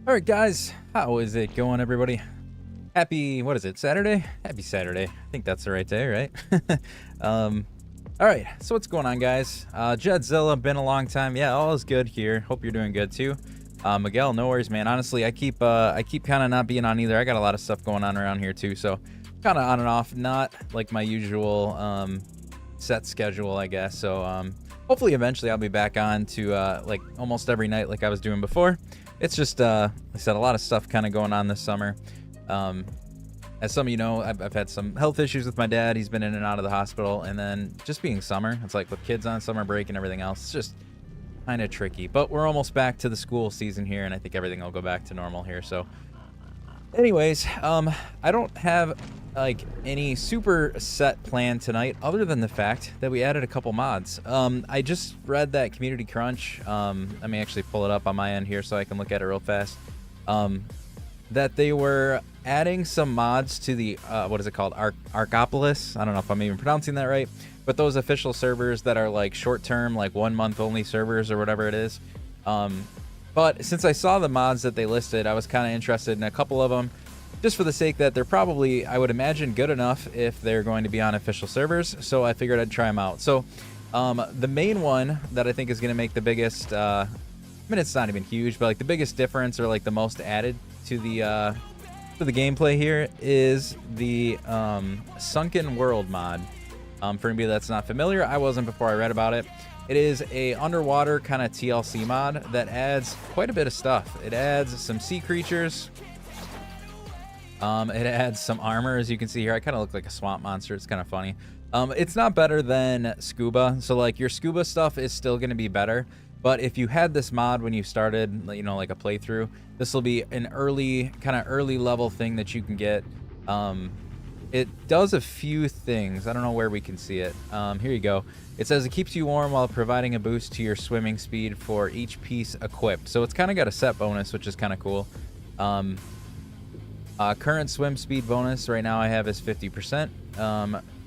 All right, guys, how is it going, everybody? Happy, what is it, Saturday? Happy Saturday. I think that's the right day, right? All right, so what's going on, guys? Jedzilla, been a long time. Yeah, all is good here. Hope you're doing good too. Miguel, no worries, man. Honestly, I keep kind of not being on either. I got a lot of stuff going on around here too, so kind of on and off, not like my usual set schedule, I guess. So hopefully eventually I'll be back on to like almost every night like I was doing before. It's just, like I said, a lot of stuff kind of going on this summer. As some of you know, I've had some health issues with my dad. He's been in and out of the hospital. And then just being summer, it's like with kids on summer break and everything else, it's just kind of tricky. But we're almost back to the school season here, and I think everything will go back to normal here. So anyways, I don't have like any super set plan tonight other than the fact that we added a couple mods. I just read that Community Crunch. Let me actually pull it up on my end here so I can look at it real fast. That they were adding some mods to the what is it called, Arcopolis. I don't know if I'm even pronouncing that right, but those official servers that are like short-term, like 1 month only servers or whatever it is. But since I saw the mods that they listed, I was kind of interested in a couple of them, just for the sake that they're probably, I would imagine, good enough if they're going to be on official servers. So I figured I'd try them out. So the main one that I think is going to make the biggest, I mean, it's not even huge, but like the biggest difference or like the most added to the gameplay here is the Sunken World mod. For anybody that's not familiar, I wasn't before I read about it. It is a underwater kind of TLC mod that adds quite a bit of stuff. It adds some sea creatures. It adds some armor, as you can see here. I kind of look like a swamp monster. It's kind of funny. It's not better than scuba. So like your scuba stuff is still going to be better. But if you had this mod when you started, you know, like a playthrough, this will be an early level thing that you can get. It does a few things. I don't know where we can see it. Here you go. It says it keeps you warm while providing a boost to your swimming speed for each piece equipped. So it's kind of got a set bonus, which is kind of cool. Current swim speed bonus right now I have is 50%.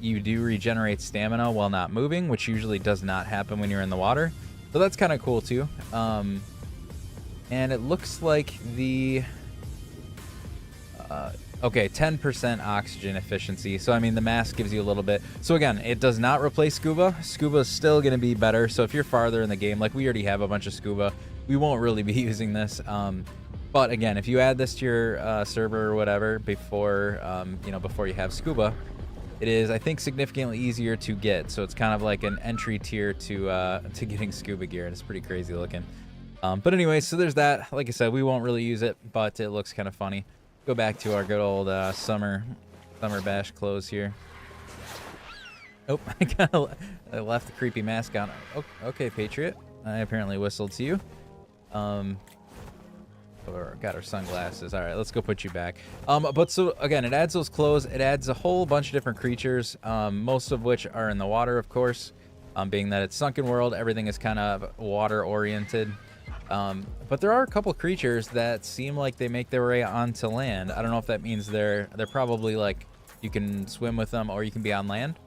You do regenerate stamina while not moving, which usually does not happen when you're in the water. So that's kind of cool too. And it looks like the... okay, 10% oxygen efficiency. So, I mean, the mask gives you a little bit. So, again, it does not replace scuba. Scuba is still going to be better. So, if you're farther in the game, like we already have a bunch of scuba, we won't really be using this. But, again, if you add this to your server or whatever before, you know, before you have scuba, it is, I think, significantly easier to get. So, it's kind of like an entry tier to getting scuba gear. And it's pretty crazy looking. But, anyway, so there's that. Like I said, we won't really use it, but it looks kind of funny. Go back to our good old summer bash clothes here. Oh, I kind of left the creepy mask on. Oh, okay, Patriot. I apparently whistled to you. Or got our sunglasses. All right, let's go put you back. But so again, it adds those clothes. It adds a whole bunch of different creatures, most of which are in the water, of course. Being that it's Sunken World, everything is kind of water oriented. But there are a couple creatures that seem like they make their way onto land. I don't know if that means they're probably like you can swim with them or you can be on land.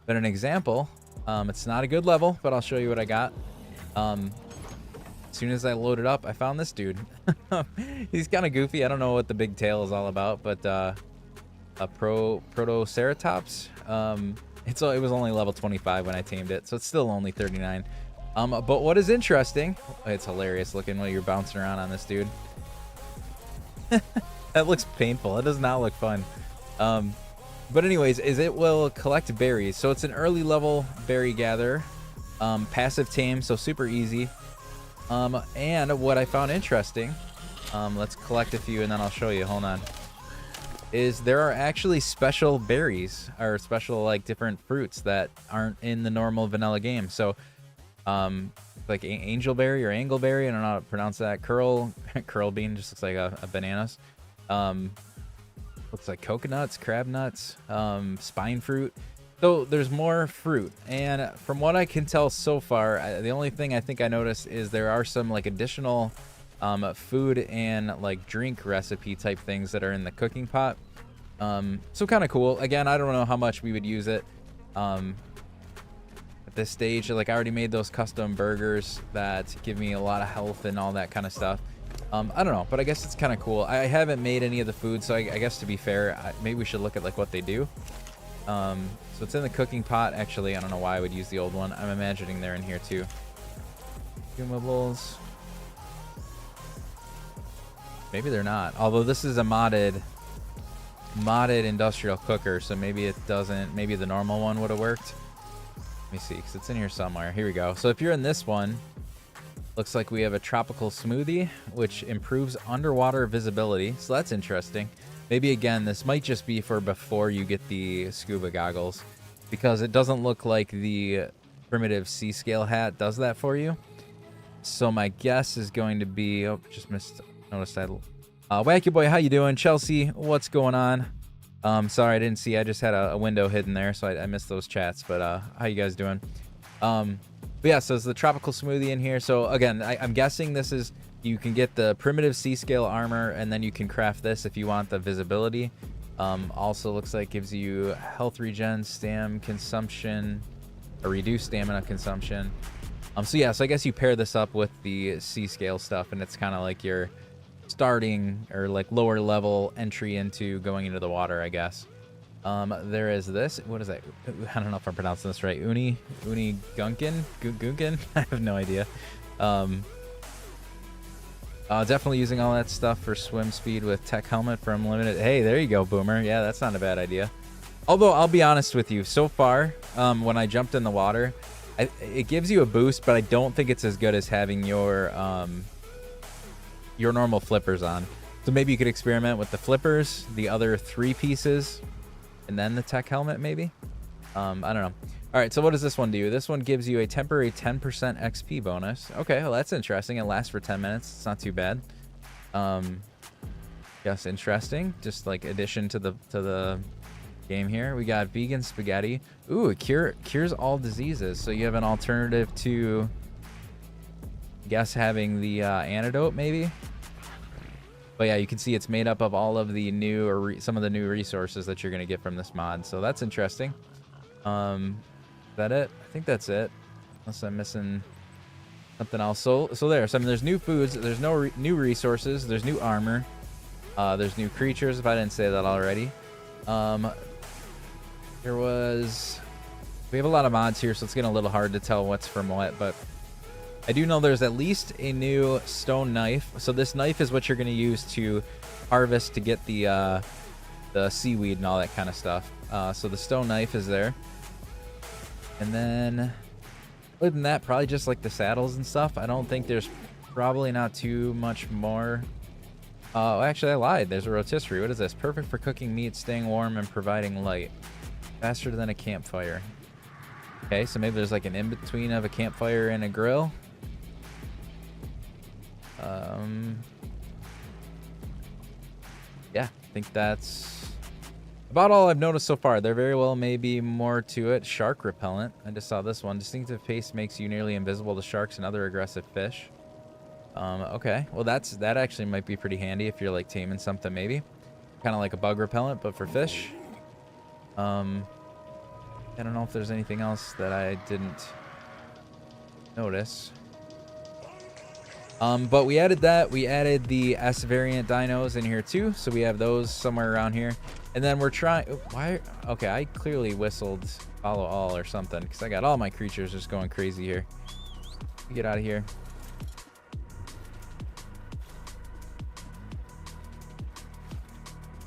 But an example, it's not a good level, but I'll show you what I got. As soon as I load it up, I found this dude. He's kind of goofy. I don't know what the big tail is all about, but a Protoceratops. It was only level 25 when I tamed it, so it's still only 39. But what is interesting, it's hilarious looking while you're bouncing around on this dude. That looks painful. It does not look fun. But anyways, is it will collect berries. So it's an early level berry gatherer. Passive tame, so super easy. And what I found interesting, let's collect a few and then I'll show you. Hold on. Is there are actually special berries or special like different fruits that aren't in the normal vanilla game. So like angelberry or angleberry, I don't know how to pronounce that. Curl bean just looks like a bananas. Looks like coconuts, crab nuts, spine fruit. So there's more fruit, and from what I can tell so far, the only thing I think I noticed is there are some like additional food and like drink recipe type things that are in the cooking pot. So kind of cool. Again, I don't know how much we would use it. At this stage, like I already made those custom burgers that give me a lot of health and all that kind of stuff. I don't know, but I guess it's kind of cool. I haven't made any of the food, so I guess to be fair, maybe we should look at like what they do. So it's in the cooking pot. Actually, I don't know why I would use the old one. I'm imagining they're in here too. Consumables. Maybe they're not. Although this is a modded industrial cooker, so maybe it doesn't. Maybe the normal one would have worked. Let me see, because it's in here somewhere. Here we go. So if you're in this one, looks like we have a tropical smoothie, which improves underwater visibility. So that's interesting. Maybe, again, this might just be for before you get the scuba goggles, because it doesn't look like the primitive sea scale hat does that for you. So my guess is going to be... Oh, just missed... Noticed that. Wacky Boy, how you doing? Chelsea, what's going on? Sorry, I didn't see. I just had a window hidden there, so I missed those chats. But how you guys doing? But yeah, so it's the tropical smoothie in here. So again, I'm guessing this is, you can get the primitive sea scale armor, and then you can craft this if you want the visibility. Also looks like gives you health regen, stam consumption, or reduced stamina consumption. So yeah, so I guess you pair this up with the sea scale stuff, and it's kind of like your starting or like lower level entry into going into the water, I guess. There is this. What is that? I don't know if I'm pronouncing this right. Uni Gunkin? Gunkin? I have no idea. Definitely using all that stuff for swim speed with tech helmet from limited. Hey, there you go, Boomer. Yeah, that's not a bad idea. Although I'll be honest with you, so far, when I jumped in the water, it gives you a boost, but I don't think it's as good as having your normal flippers on. So maybe you could experiment with the flippers, the other 3 pieces, and then the tech helmet, maybe. I don't know. All right, so what does this one do? This one gives you a temporary 10% XP bonus. Okay, well, that's interesting. It lasts for 10 minutes. It's not too bad. Yes, interesting. Just like addition to the game here. We got vegan spaghetti. Ooh, it cures all diseases. So you have an alternative to, I guess, having the antidote, maybe. But yeah, you can see it's made up of all of the new, or some of the new resources that you're going to get from this mod. So that's interesting. Is that it? I think that's it. Unless I'm missing something else. So there. So I mean, there's new foods. There's new resources. There's new armor. There's new creatures, if I didn't say that already. We have a lot of mods here, so it's getting a little hard to tell what's from what, but I do know there's at least a new stone knife. So this knife is what you're going to use to harvest to get the seaweed and all that kind of stuff. So the stone knife is there. And then other than that, probably just like the saddles and stuff. I don't think there's probably not too much more. Oh, actually I lied. There's a rotisserie. What is this? Perfect for cooking meat, staying warm, and providing light. Faster than a campfire. Okay, so maybe there's like an in-between of a campfire and a grill. Yeah, I think that's about all I've noticed so far. There very well may be more to it. Shark repellent. I just saw this one. Distinctive paste makes you nearly invisible to sharks and other aggressive fish. Okay, well that actually might be pretty handy if you're like taming something, maybe. Kind of like a bug repellent, but for fish. I don't know if there's anything else that I didn't notice. But we added that. We added the S variant dinos in here too, so we have those somewhere around here. And then we're trying. Why? Okay, I clearly whistled follow all or something because I got all my creatures just going crazy here. Get out of here.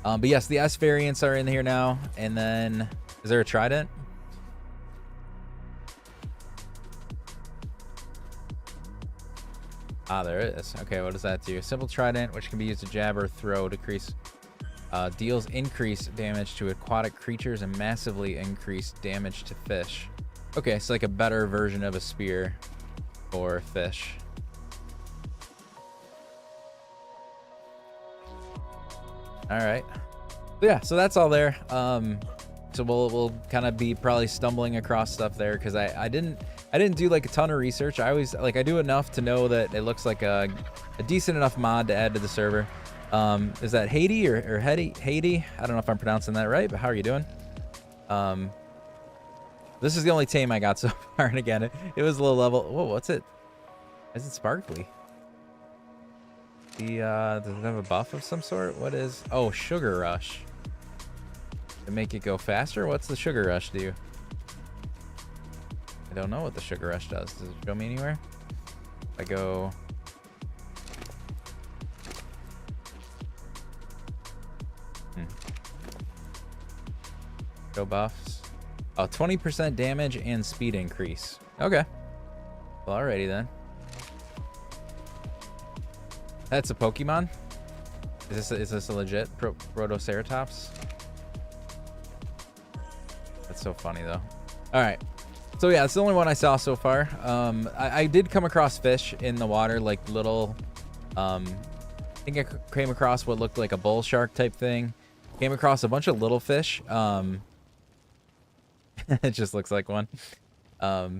But yes, the S variants are in here now. And then, is there a trident? Ah, there it is. Okay, what does that do? Simple trident, which can be used to jab or throw, deals increased damage to aquatic creatures and massively increased damage to fish. Okay, it's like a better version of a spear for fish. All right. Yeah, so that's all there. So we'll kind of be probably stumbling across stuff there because I didn't do like a ton of research. I always I do enough to know that it looks like a decent enough mod to add to the server. Is that Haiti or Haiti? I don't know if I'm pronouncing that right, but how are you doing? This is the only tame I got so far, and again, it was low level. Whoa, what's it? Is it sparkly? does it have a buff of some sort? What is... Oh, Sugar Rush. To make it go faster? What's the Sugar Rush do? I don't know what the Sugar Rush does. Does it show me anywhere? If I go... Go buffs. Oh, 20% damage and speed increase. Okay. Well, alrighty then. That's a Pokemon? Is this a legit Protoceratops? That's so funny though. Alright. So yeah, it's the only one I saw so far. I did come across fish in the water, like little... I think I came across what looked like a bull shark type thing. Came across a bunch of little fish. It just looks like one. But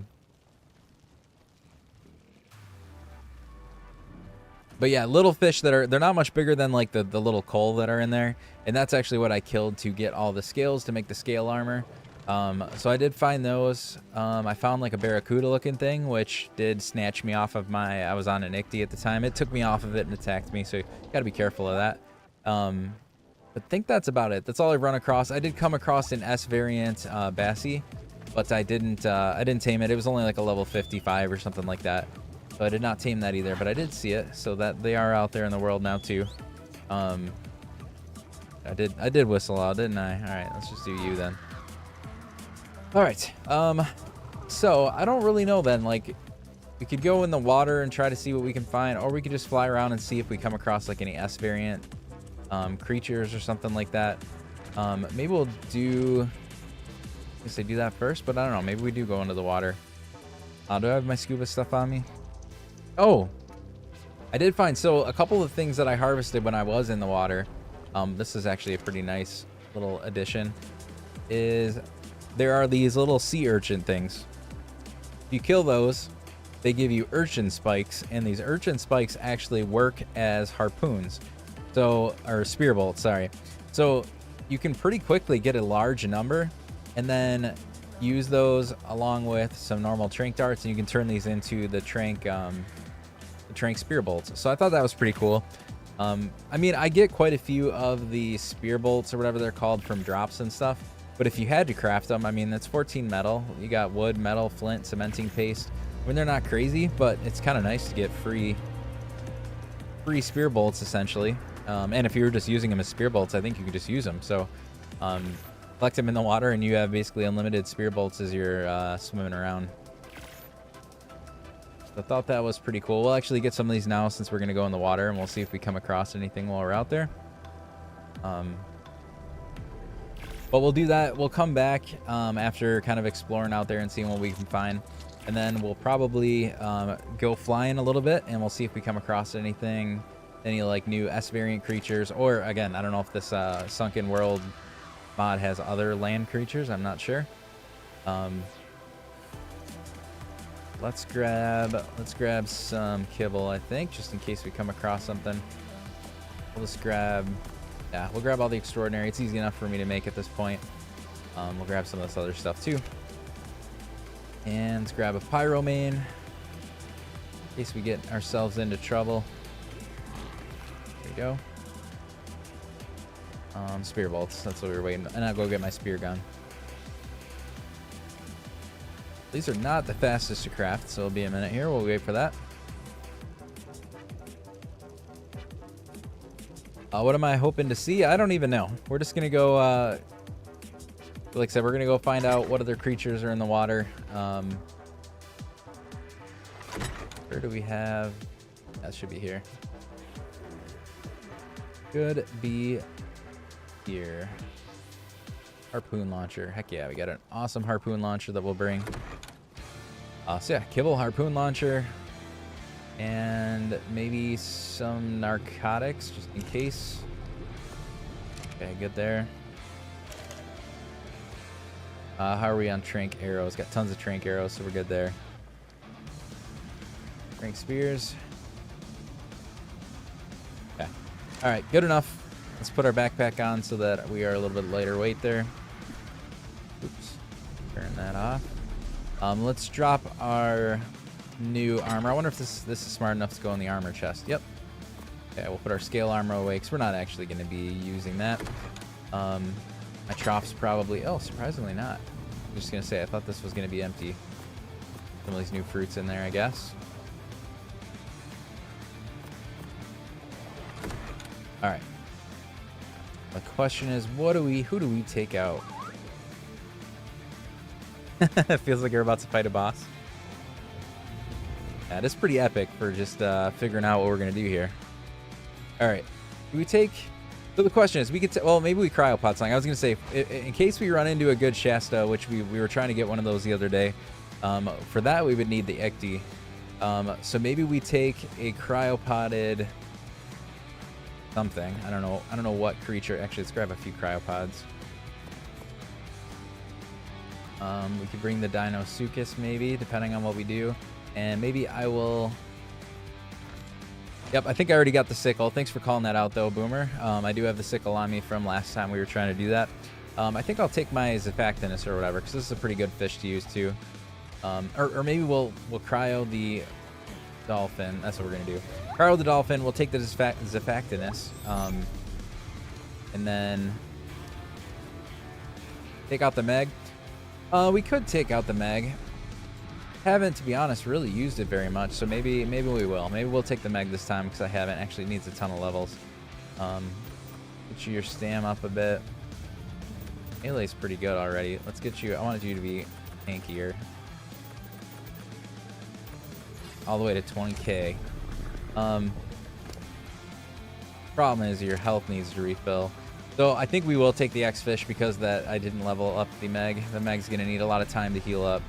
yeah, little fish they're not much bigger than like the little coal that are in there. And that's actually what I killed to get all the scales to make the scale armor. So I did find those. I found like a barracuda looking thing, which did snatch me off of I was on an Icti at the time. It took me off of it and attacked me, so you gotta be careful of that. But I think that's about it. That's all I've run across. I did come across an S variant Bassie, but I didn't tame it. It was only like a level 55 or something like that. So I did not tame that either, but I did see it, so that they are out there in the world now too. I did whistle out, didn't I? All right, let's just do you then. All right. So I don't really know then. Like, we could go in the water and try to see what we can find, or we could just fly around and see if we come across like any S variant creatures or something like that. Maybe we'll do. I guess I do that first, but I don't know. Maybe we do go into the water. Do I have my scuba stuff on me? Oh, I did find a couple of things that I harvested when I was in the water. This is actually a pretty nice little addition. There are these little sea urchin things. If you kill those, they give you urchin spikes, and these urchin spikes actually work as harpoons. Or spear bolts, sorry. So you can pretty quickly get a large number and then use those along with some normal trank darts, and you can turn these into the trank spear bolts. So I thought that was pretty cool. I mean, I get quite a few of the spear bolts or whatever they're called from drops and stuff, but if you had to craft them, I mean, that's 14 metal. You got wood, metal, flint, cementing paste. I mean, they're not crazy, but it's kind of nice to get free spear bolts essentially. And if you were just using them as spear bolts, I think you could just use them. So collect them in the water and you have basically unlimited spear bolts as you're swimming around. So I thought that was pretty cool. We'll actually get some of these now since we're going to go in the water, and we'll see if we come across anything while we're out there. But we'll do that. We'll come back after kind of exploring out there and seeing what we can find. And then we'll probably go flying a little bit, and we'll see if we come across anything, any like new S variant creatures. Or again, I don't know if this Sunken World mod has other land creatures. I'm not sure. Let's grab some kibble, I think, just in case we come across something. We'll just grab, yeah, we'll grab all the extraordinary. It's easy enough for me to make at this point. We'll grab some of this other stuff too. And let's grab a pyromane in case we get ourselves into trouble. There we go. Spear bolts, that's what we were waiting. And I'll go get my spear gun. These are not the fastest to craft, so it'll be a minute here. We'll wait for that. What am I hoping to see? I don't even know. We're just going to go, like I said, we're going to go find out what other creatures are in the water. Where do we have? That should be here. Could be here. Harpoon launcher. Heck yeah, we got an awesome harpoon launcher that we'll bring. So yeah, kibble, harpoon launcher, and maybe some narcotics just in case. Okay, good there. How are we on trank arrows? Got tons of trank arrows, so we're good there. Trank spears. Okay. All right, good enough. Let's put our backpack on so that we are a little bit lighter weight there. Oops. Turn that off. Let's drop our new armor. I wonder if this is smart enough to go in the armor chest. Yep. Okay, we'll put our scale armor away because we're not actually going to be using that. My trough's probably... Oh, surprisingly not. I'm just going to say, I thought this was going to be empty. Some of these new fruits in there, I guess. All right. The question is, who do we take out? It feels like you're about to fight a boss. Yeah, it's pretty epic for just figuring out what we're going to do here. All right. Do we take... So the question is, we could... Well, maybe we cryopod something. I was going to say, in case we run into a good Shasta, which we were trying to get one of those the other day, for that we would need the Ecti. So maybe we take a cryopoded something. I don't know what creature. Actually, let's grab a few cryopods. We could bring the Deinosuchus maybe, depending on what we do. And maybe I will... Yep, I think I already got the sickle. Thanks for calling that out, though, Boomer. I do have the sickle on me from last time we were trying to do that. I think I'll take my Zephactinus or whatever, because this is a pretty good fish to use, too. Or maybe we'll cryo the dolphin. That's what we're going to do. Cryo the dolphin. We'll take the Zephactinus. And then take out the Meg. We could take out the Meg. Haven't, to be honest, really used it very much, so maybe we will. Maybe we'll take the Meg this time because I haven't. Actually, it needs a ton of levels. Get you your stam up a bit. Melee's pretty good already. Let's get you... I wanted you to be tankier. All the way to 20k. Problem is your health needs to refill. So I think we will take the X-Fish because that I didn't level up the Meg. The Meg's going to need a lot of time to heal up.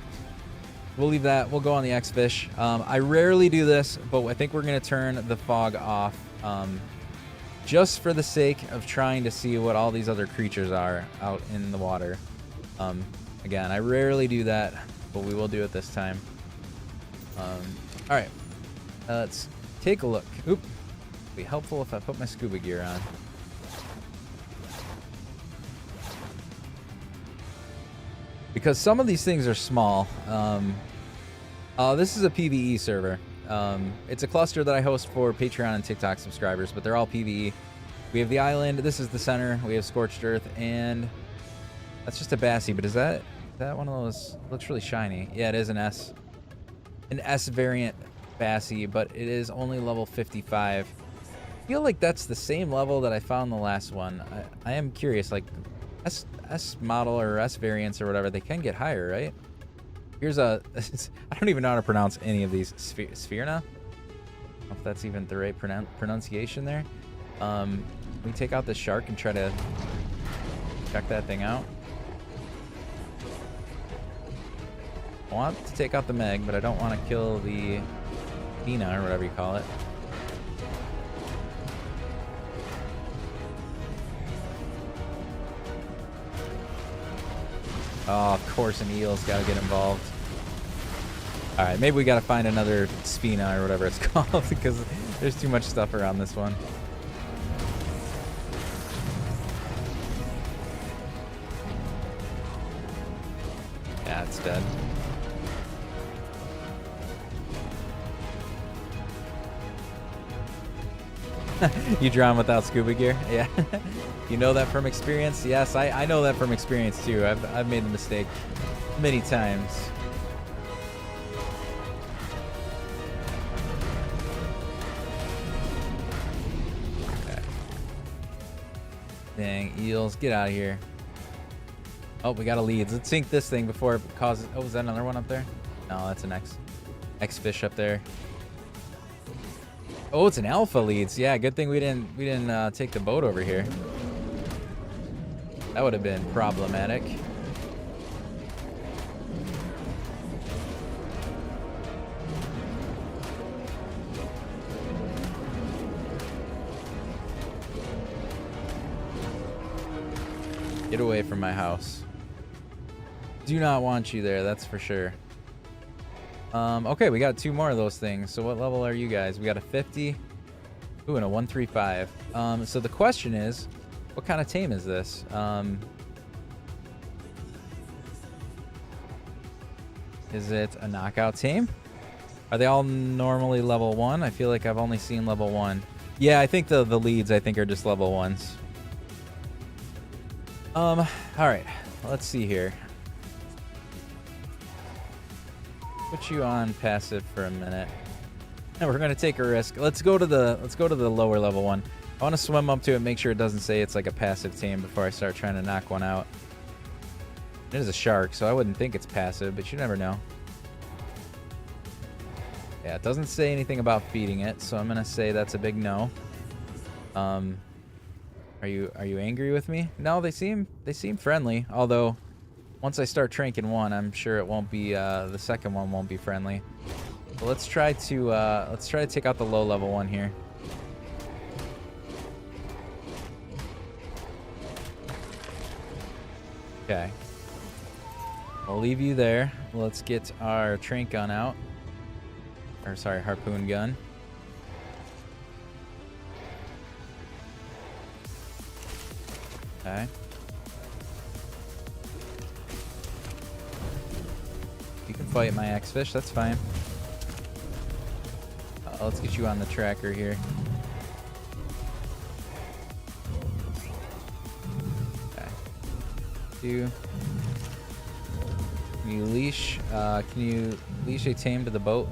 We'll leave that. We'll go on the X-Fish. I rarely do this, but I think we're going to turn the fog off just for the sake of trying to see what all these other creatures are out in the water. Again, I rarely do that, but we will do it this time. All right. Let's take a look. Oop. It'd be helpful if I put my scuba gear on. Because some of these things are small. This is a PvE server. It's a cluster that I host for Patreon and TikTok subscribers, but they're all PvE. We have the island. This is the center. We have Scorched Earth, and that's just a Bassie. But is that one of those? Looks really shiny. Yeah, it is an S variant Bassie, but it is only level 55. I feel like that's the same level that I found the last one. I am curious, like S model or S variants or whatever, they can get higher, right? Here's a... I don't even know how to pronounce any of these. Sphyrna? I don't know if that's even the right pronunciation there. We take out this shark and try to check that thing out. I want to take out the Meg, but I don't want to kill the Ina or whatever you call it. Oh, of course, an eel's got to get involved. All right, maybe we got to find another Sphina or whatever it's called because there's too much stuff around this one. Yeah, it's dead. You drown without scuba gear? Yeah. You know that from experience? Yes, I know that from experience too. I've made the mistake many times. Okay. Dang, eels, get out of here. Oh, we got a lead. Let's sink this thing before it causes... Oh, is that another one up there? No, that's an X-Fish up there. Oh, it's an alpha leads. Yeah, good thing we didn't take the boat over here. That would have been problematic. Get away from my house. Do not want you there, that's for sure. Okay, we got 2 more of those things. So what level are you guys? We got a 50. Ooh, and a 135. So the question is, what kind of tame is this? Is it a knockout tame? Are they all normally level 1? I feel like I've only seen level 1. Yeah, I think the leads I think are just level 1s. All right. Let's see here. Put you on passive for a minute. And we're gonna take a risk. Let's go to the lower level one. I want to swim up to it, make sure it doesn't say it's like a passive tame before I start trying to knock one out. It is a shark, so I wouldn't think it's passive, but you never know. Yeah, it doesn't say anything about feeding it, so I'm gonna say that's a big no. Are you angry with me? No, they seem friendly. Although, once I start tranking one, I'm sure it won't be the second one won't be friendly. So let's try to take out the low level one here. Okay. I'll leave you there. Let's get our trank gun out. Or sorry, harpoon gun. Okay. You can fight my X-Fish, that's fine. Let's get you on the tracker here. Okay. Can you leash? Can you leash a tame to the boat?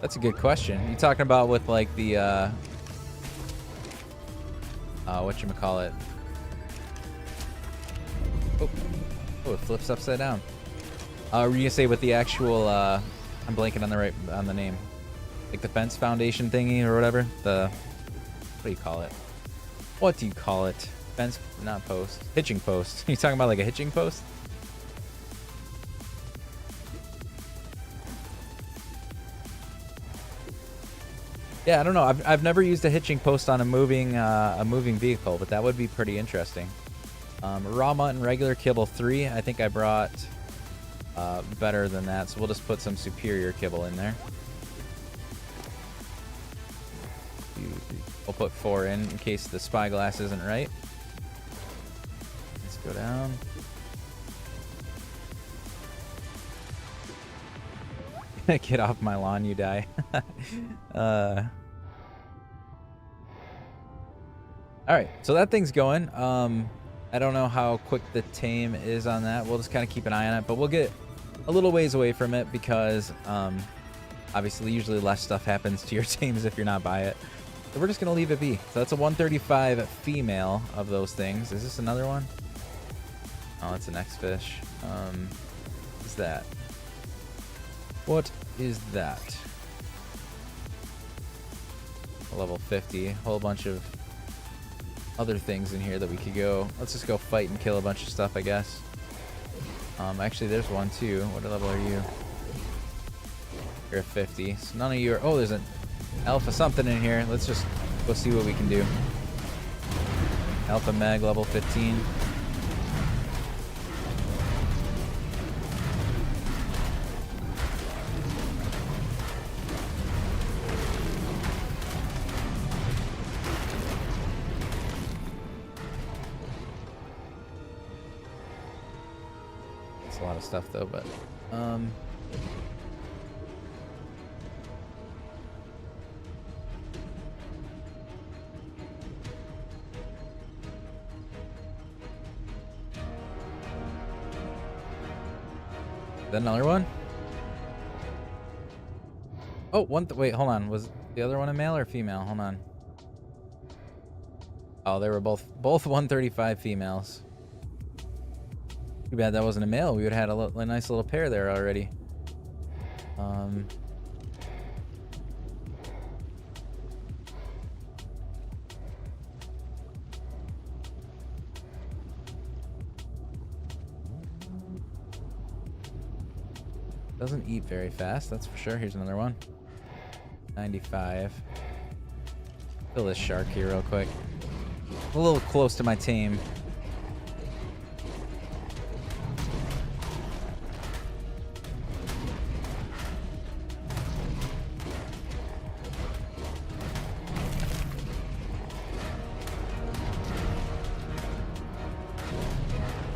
That's a good question. You talking about with like the whatchamacallit? Oh, it flips upside down. Were you gonna say with the actual I'm blanking on the name. Like the fence foundation thingy or whatever? What do you call it? What do you call it? Fence, not post. Hitching post. You talking about like a hitching post? Yeah, I don't know. I've never used a hitching post on a moving vehicle, but that would be pretty interesting. Raw mutton, regular kibble 3. I think I brought better than that, so we'll just put some superior kibble in there. We'll put 4 in case the spyglass isn't right. Let's go down. Get off my lawn, you die. Alright, so that thing's going. I don't know how quick the tame is on that. We'll just kind of keep an eye on it, but we'll get a little ways away from it because obviously usually less stuff happens to your tames if you're not by it. So we're just going to leave it be. So that's a 135 female of those things. Is this another one? Oh, it's an X-Fish. What is that? What is that? A level 50. A whole bunch of other things in here that we could go. Let's just go fight and kill a bunch of stuff, I guess. Actually, there's one too. What level are you? You're a 50. So none of you are... Oh, there's an alpha something in here. Let's just go see what we can do. Alpha Meg, level 15. It's a lot of stuff though, but then another one? Oh, wait, hold on. Was the other one a male or female? Hold on. Oh, they were both 135 females. Too bad that wasn't a male. We would have had a nice little pair there already. Doesn't eat very fast, that's for sure. Here's another one. 95. Kill this shark here real quick. A little close to my tame.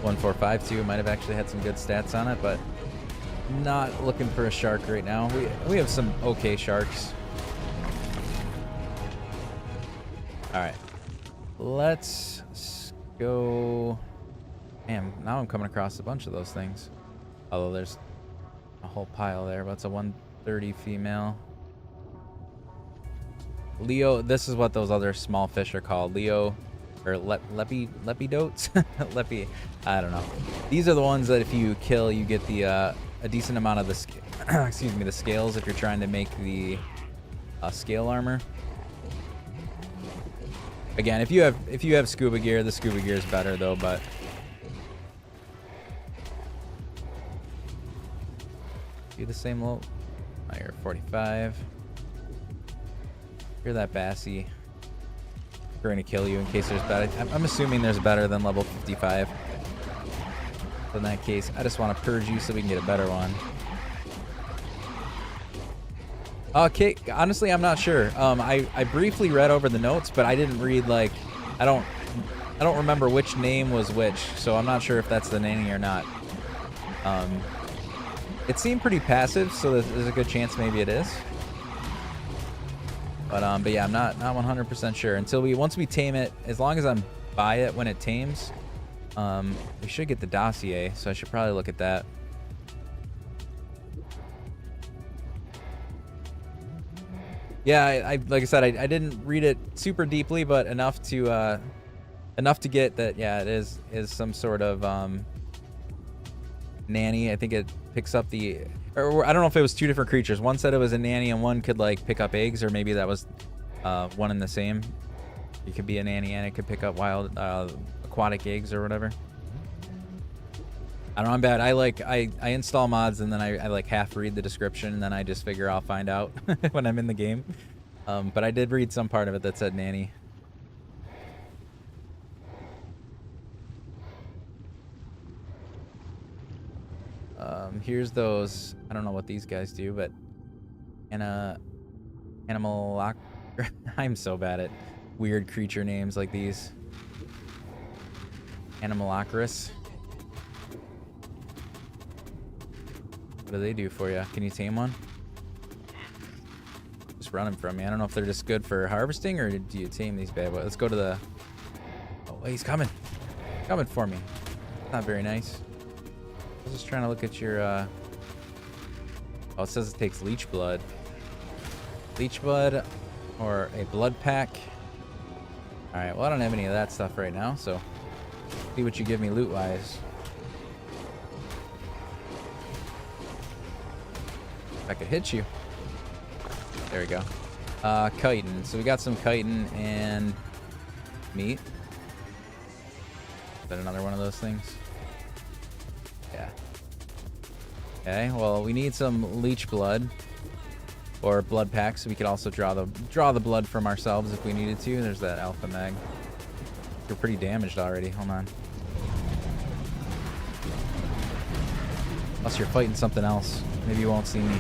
One, 4, 5, 2 might have actually had some good stats on it, but not looking for a shark right now. We have some okay sharks. All right, let's go. Man, now I'm coming across a bunch of those things. Although there's a whole pile there, but it's a 130 female. Leo, this is what those other small fish are called. Leo, or lepidotes? Lepi, I don't know. These are the ones that if you kill, you get the a decent amount of the excuse me, the scales if you're trying to make the scale armor. Again, if you have scuba gear, the scuba gear is better though, but do the same low. Oh, you're 45. You're that Bassy. We're gonna kill you in case there's better. I'm assuming there's better than level 55. So in that case, I just want to purge you so we can get a better one. Okay, honestly, I'm not sure. I briefly read over the notes, but I didn't read like I don't remember which name was which, so I'm not sure if that's the nanny or not. It seemed pretty passive, so there's a good chance maybe it is. But yeah, I'm not 100% sure until once we tame it. As long as I'm by it when it tames, we should get the dossier. So I should probably look at that. Yeah, I like I said, I didn't read it super deeply, but enough to get that. Yeah, it is some sort of nanny. I think it picks up the, or I don't know if it was two different creatures. One said it was a nanny and one could like pick up eggs, or maybe that was one and the same. It could be a nanny and it could pick up wild aquatic eggs or whatever. I don't know, I'm bad. I install mods and then I like half read the description and then I just figure I'll find out when I'm in the game. But I did read some part of it that said nanny. Here's those. I don't know what these guys do, but animal. I'm so bad at weird creature names like these. Animalocris. What do they do for you? Can you tame one? Just run them from me. I don't know if they're just good for harvesting or do you tame these bad boys? Let's go to the. Oh, he's coming. Coming for me. Not very nice. I was just trying to look at your. Oh, it says it takes leech blood. Leech blood or a blood pack. All right. Well, I don't have any of that stuff right now, so see what you give me loot wise. If I could hit you. There we go. Chitin. So we got some chitin and meat. Is that another one of those things? Yeah. Okay, well, we need some leech blood or blood packs, so we could also draw the blood from ourselves if we needed to. There's that alpha mag. You're pretty damaged already. Hold on. Unless you're fighting something else. Maybe you won't see me.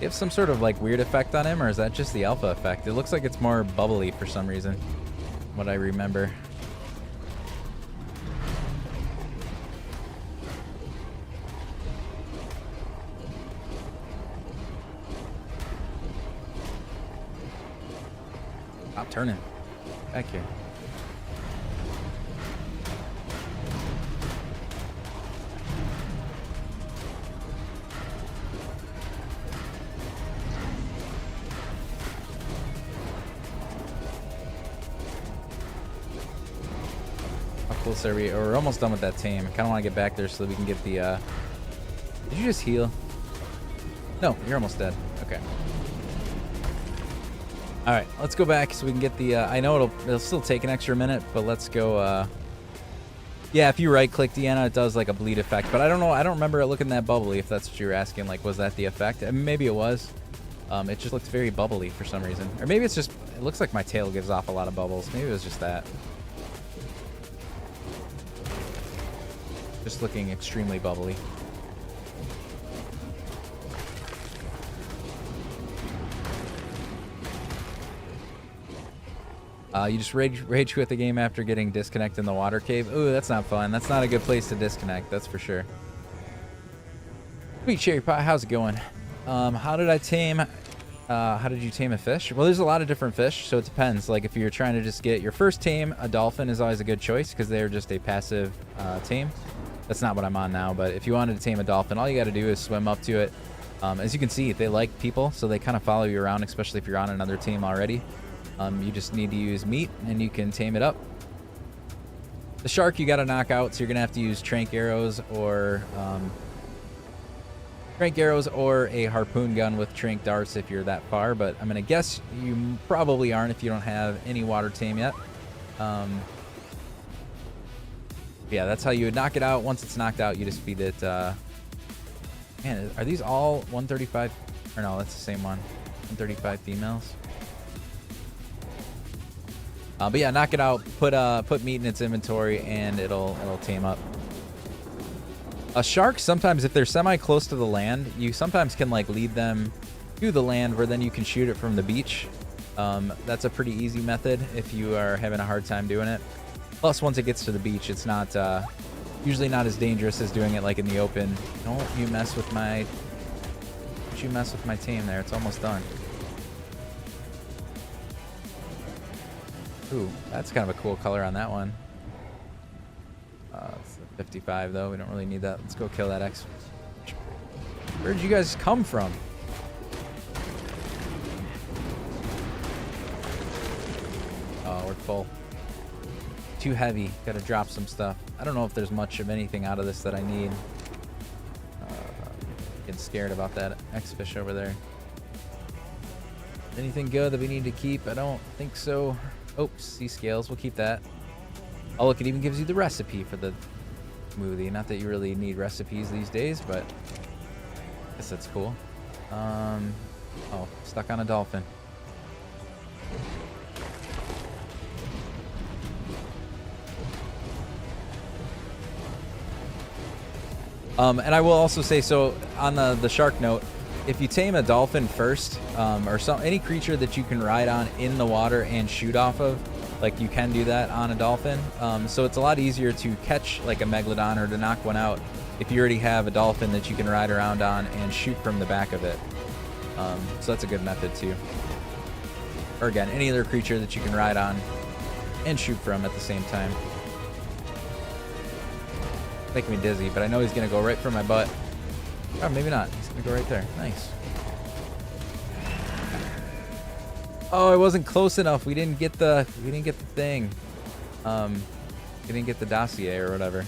You have some sort of like weird effect on him, or is that just the alpha effect? It looks like it's more bubbly for some reason, what I remember. Stop turning. Back here. Close are we? Or we're almost done with that tame. I kind of want to get back there so that we can get the. Did you just heal? No, you're almost dead. Okay. All right, let's go back so we can get the. I know it'll still take an extra minute, but let's go. Yeah, if you right-click Deanna, it does like a bleed effect. But I don't know. I don't remember it looking that bubbly. If that's what you were asking, like, was that the effect? Maybe it was. It just looked very bubbly for some reason, or maybe it's just. It looks like my tail gives off a lot of bubbles. Maybe it was just that. Just looking extremely bubbly. You just rage quit the game after getting disconnected in the water cave. Ooh, that's not fun. That's not a good place to disconnect, that's for sure. Sweet Cherry Pie, how's it going? How did I tame... how did you tame a fish? Well, there's a lot of different fish, so it depends. Like, if you're trying to just get your first tame, a dolphin is always a good choice because they're just a passive tame. That's not what I'm on now, but if you wanted to tame a dolphin, all you got to do is swim up to it. As you can see, they like people, so they kind of follow you around, especially if you're on another team already. You just need to use meat, and you can tame it up. The shark you got to knock out, so you're going to have to use trank arrows or a harpoon gun with trank darts if you're that far, but I'm going to guess you probably aren't if you don't have any water tame yet. Yeah, that's how you would knock it out. Once it's knocked out, you just feed it. Man, are these all 135? Or no, that's the same one. 135 females. But yeah, knock it out. Put meat in its inventory, and it'll tame up. A shark, sometimes if they're semi close to the land, you sometimes can like lead them to the land where then you can shoot it from the beach. That's a pretty easy method if you are having a hard time doing it. Plus, once it gets to the beach, it's not usually not as dangerous as doing it like in the open. Don't you mess with my tame there. It's almost done. Ooh, that's kind of a cool color on that one. It's a 55 though. We don't really need that. Let's go kill that X. Where did you guys come from? Oh, we're full. Too heavy. Gotta drop some stuff. I don't know if there's much of anything out of this that I need. Getting scared about that X-fish over there. Anything good that we need to keep? I don't think so. Oh, sea scales. We'll keep that. Oh, look, it even gives you the recipe for the smoothie. Not that you really need recipes these days, but I guess that's cool. Oh, stuck on a dolphin. And I will also say, so on the shark note, if you tame a dolphin first, or any creature that you can ride on in the water and shoot off of, like you can do that on a dolphin. So it's a lot easier to catch like a megalodon or to knock one out if you already have a dolphin that you can ride around on and shoot from the back of it. So that's a good method too. Or again, any other creature that you can ride on and shoot from at the same time. Making me dizzy, but I know he's gonna go right for my butt. Oh, maybe not. He's gonna go right there. Nice. Oh, it wasn't close enough. We didn't get the thing. We didn't get the dossier or whatever.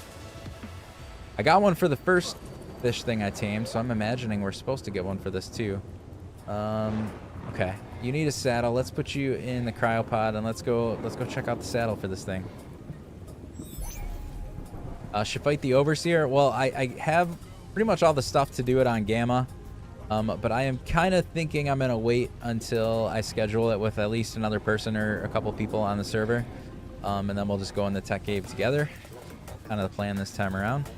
I got one for the first fish thing I tamed, so I'm imagining we're supposed to get one for this too. Okay. You need a saddle. Let's put you in the cryopod and let's go check out the saddle for this thing. Should fight the overseer. Well, I have pretty much all the stuff to do it on Gamma, but I am kind of thinking I'm gonna wait until I schedule it with at least another person or a couple people on the server, and then we'll just go in the tech cave together. Kind of the plan this time around.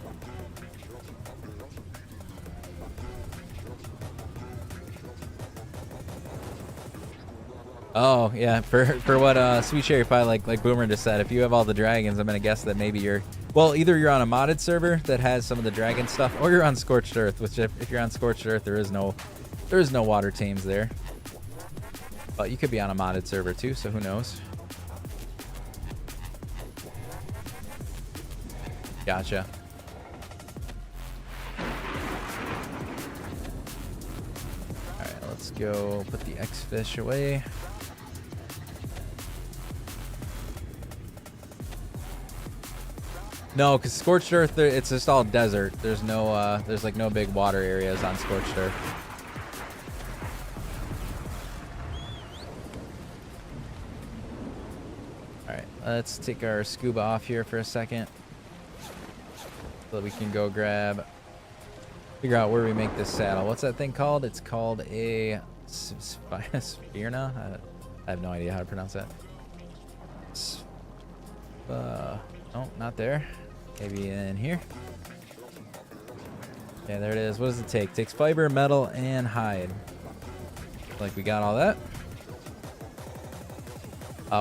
Oh yeah, for what Sweet Cherry Pie like Boomer just said, if you have all the dragons, I'm gonna guess that maybe you're, well, either you're on a modded server that has some of the dragon stuff, or you're on Scorched Earth, which if you're on Scorched Earth, there is no water tames there. But you could be on a modded server too, so who knows? Gotcha. Alright, let's go put the X-fish away. No, because Scorched Earth, it's just all desert. There's no, there's like no big water areas on Scorched Earth. All right, let's take our scuba off here for a second. so that we can go figure out where we make this saddle. What's that thing called? It's called a Sphyrna? I have no idea how to pronounce that. No, not there. Maybe in here. Yeah, there it is. What does it take? It takes fiber, metal, and hide. Like we got all that.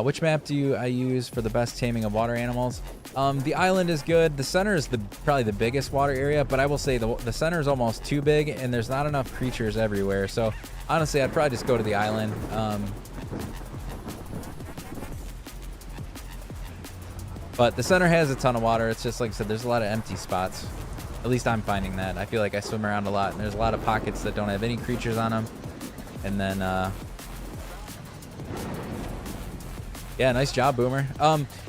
Which map do I use for the best taming of water animals? The island is good. The center is probably the biggest water area, but I will say the center is almost too big, and there's not enough creatures everywhere. So honestly, I'd probably just go to the island. But the center has a ton of water. It's just like I said, there's a lot of empty spots. At least I'm finding that. I feel like I swim around a lot, and there's a lot of pockets that don't have any creatures on them. And then, yeah, nice job, Boomer.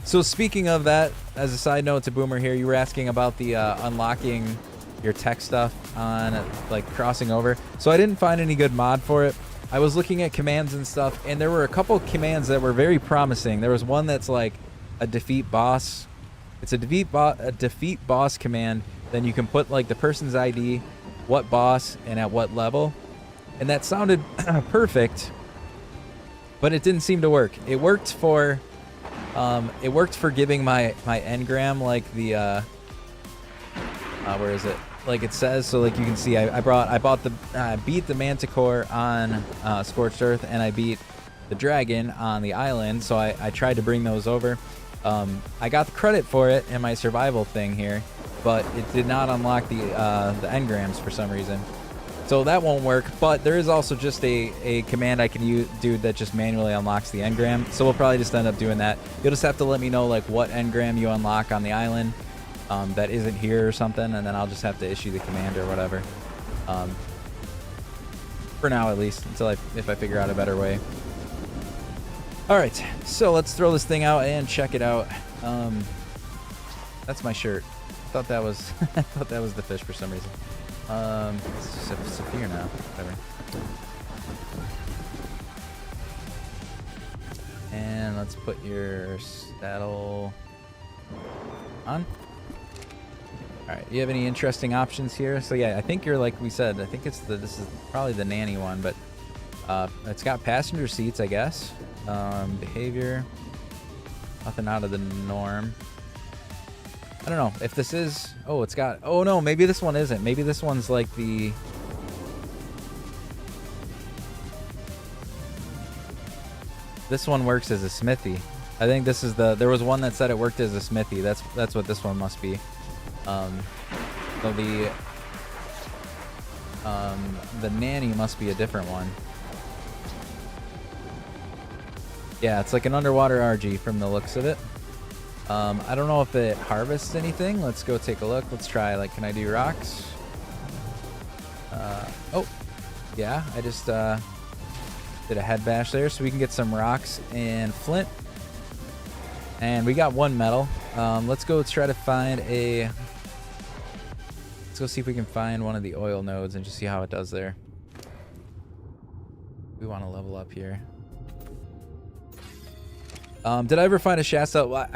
So speaking of that, as a side note to Boomer here, you were asking about the unlocking your tech stuff on like crossing over. So I didn't find any good mod for it. I was looking at commands and stuff, and there were a couple commands that were very promising. There was one that's like a defeat boss. It's a defeat boss command. Then you can put like the person's ID, what boss, and at what level. And that sounded perfect, but it didn't seem to work. It worked for giving my engram like the where is it? Like it says, so like you can see, I beat the Manticore on Scorched Earth, and I beat the dragon on the island. So I tried to bring those over. I got the credit for it in my survival thing here, but it did not unlock the engrams for some reason. So that won't work, but there is also just a command I can do that just manually unlocks the engram. So we'll probably just end up doing that. You'll just have to let me know like what engram you unlock on the island that isn't here or something, and then I'll just have to issue the command or whatever. For now at least, until if I figure out a better way. All right, so let's throw this thing out and check it out. That's my shirt. I thought that was I thought that was the fish for some reason. Sphyrna, whatever. And let's put your saddle on. All right, you have any interesting options here? So yeah, I think you're like we said. I think this is probably the nanny one, but it's got passenger seats, I guess. Behavior, nothing out of the norm. I don't know if this is. Oh, it's got. Oh no, maybe this one isn't. Maybe this one's like the. This one works as a smithy. I think this is the. There was one that said it worked as a smithy. That's what this one must be. So the nanny must be a different one. Yeah, it's like an underwater RG from the looks of it. I don't know if it harvests anything. Let's go take a look. Let's try. Like, can I do rocks? Oh, yeah. I just did a head bash there, so we can get some rocks and flint. And we got one metal. Let's go try to find a. Let's go see if we can find one of the oil nodes and just see how it does there. We want to level up here. Did I ever find a Shasta? Well,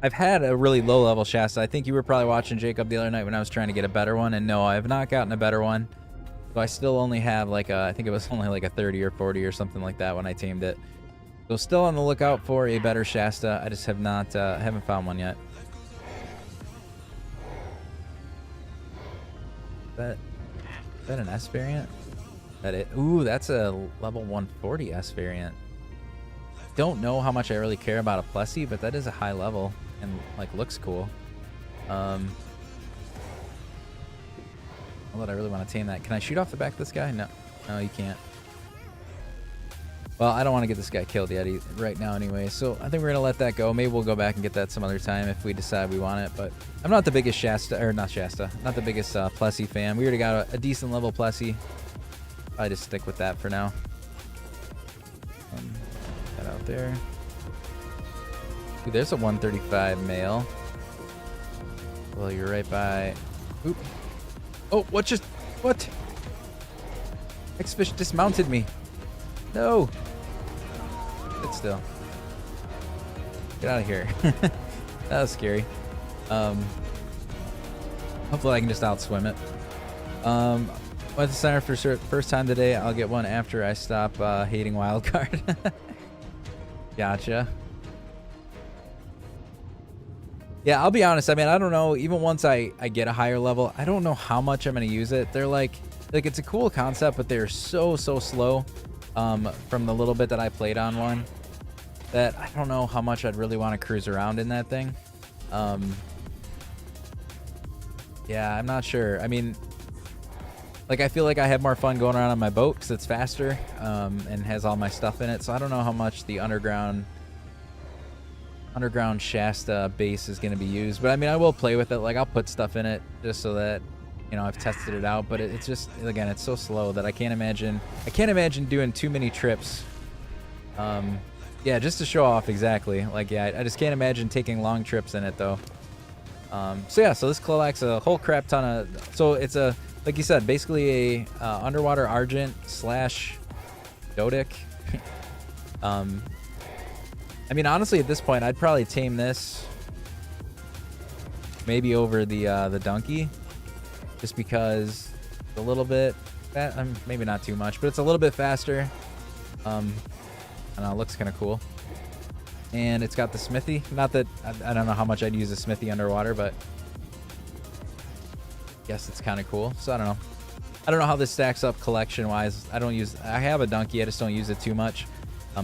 I've had a really low level Shasta. I think you were probably watching Jacob the other night when I was trying to get a better one, and no, I have not gotten a better one. So I still only have like I think it was only like a 30 or 40 or something like that when I tamed it. So still on the lookout for a better Shasta. I just have not, haven't found one yet. Is that an S variant? Ooh, that's a level 140 S variant. Don't know how much I really care about a Plessy, but that is a high level and like looks cool. Although I really want to tame that. Can I shoot off the back of this guy? No, you can't. Well, I don't want to get this guy killed yet right now anyway, so I think we're gonna let that go. Maybe we'll go back and get that some other time if we decide we want it. But I'm not the biggest not the biggest Plessy fan. We already got a decent level Plessy. I just stick with that for now. Out there. Ooh, there's a 135 male. Well, you're right by. Oop. Oh, what? X-Fish dismounted me. No. Sit still. Get out of here. That was scary. Hopefully I can just outswim it. Went to center for first time today. I'll get one after I stop hating wildcard. Gotcha. Yeah, I'll be honest. I mean, I don't know. Even once I get a higher level, I don't know how much I'm going to use it. They're like it's a cool concept, but they're so slow from the little bit that I played on one that I don't know how much I'd really want to cruise around in that thing. Yeah, I'm not sure. I mean, like, I feel like I have more fun going around on my boat because it's faster and has all my stuff in it. So I don't know how much the underground Shasta base is going to be used, but I mean, I will play with it. Like, I'll put stuff in it just so that, you know, I've tested it out, but it's just, again, it's so slow that I can't imagine doing too many trips. Yeah, just to show off. Exactly. Like, yeah, I just can't imagine taking long trips in it though. So yeah, so this collects a whole crap ton of, so it's a, like you said, basically a underwater Argent / Dodic. I mean, honestly, at this point, I'd probably tame this maybe over the donkey, just because it's a little bit maybe not too much, but it's a little bit faster. I don't know, it looks kind of cool, and it's got the smithy. Not that I don't know how much I'd use a smithy underwater, but I guess it's kind of cool. So I don't know how this stacks up collection wise. I have a donkey, I just don't use it too much.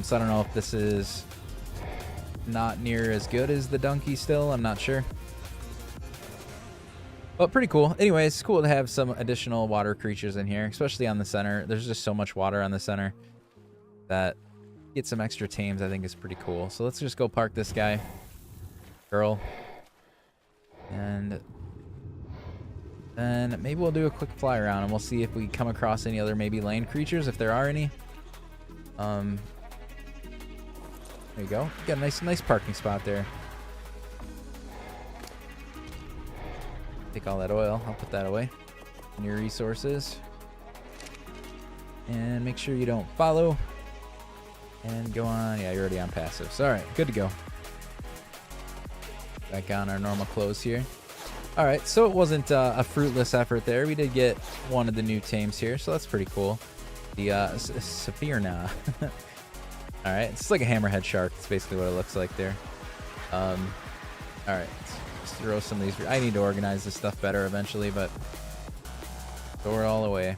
So I don't know if this is not near as good as the donkey still. I'm not sure. But pretty cool. Anyways, it's cool to have some additional water creatures in here, especially on the center. There's just so much water on the center that get some extra tames, I think, is pretty cool. So let's just go park this guy. Girl. And then maybe we'll do a quick fly around and we'll see if we come across any other maybe land creatures, if there are any. There you go. Got a nice parking spot there. Take all that oil. I'll put that away in your resources. And make sure you don't follow. And go on. Yeah, you're already on passive. So, all right, good to go. Back on our normal clothes here. All right, so it wasn't a fruitless effort there. We did get one of the new tames here, so that's pretty cool. The Saphirna. All right, it's like a hammerhead shark. It's basically what it looks like there. All right, let's throw some of these. I need to organize this stuff better eventually, but throw it all away.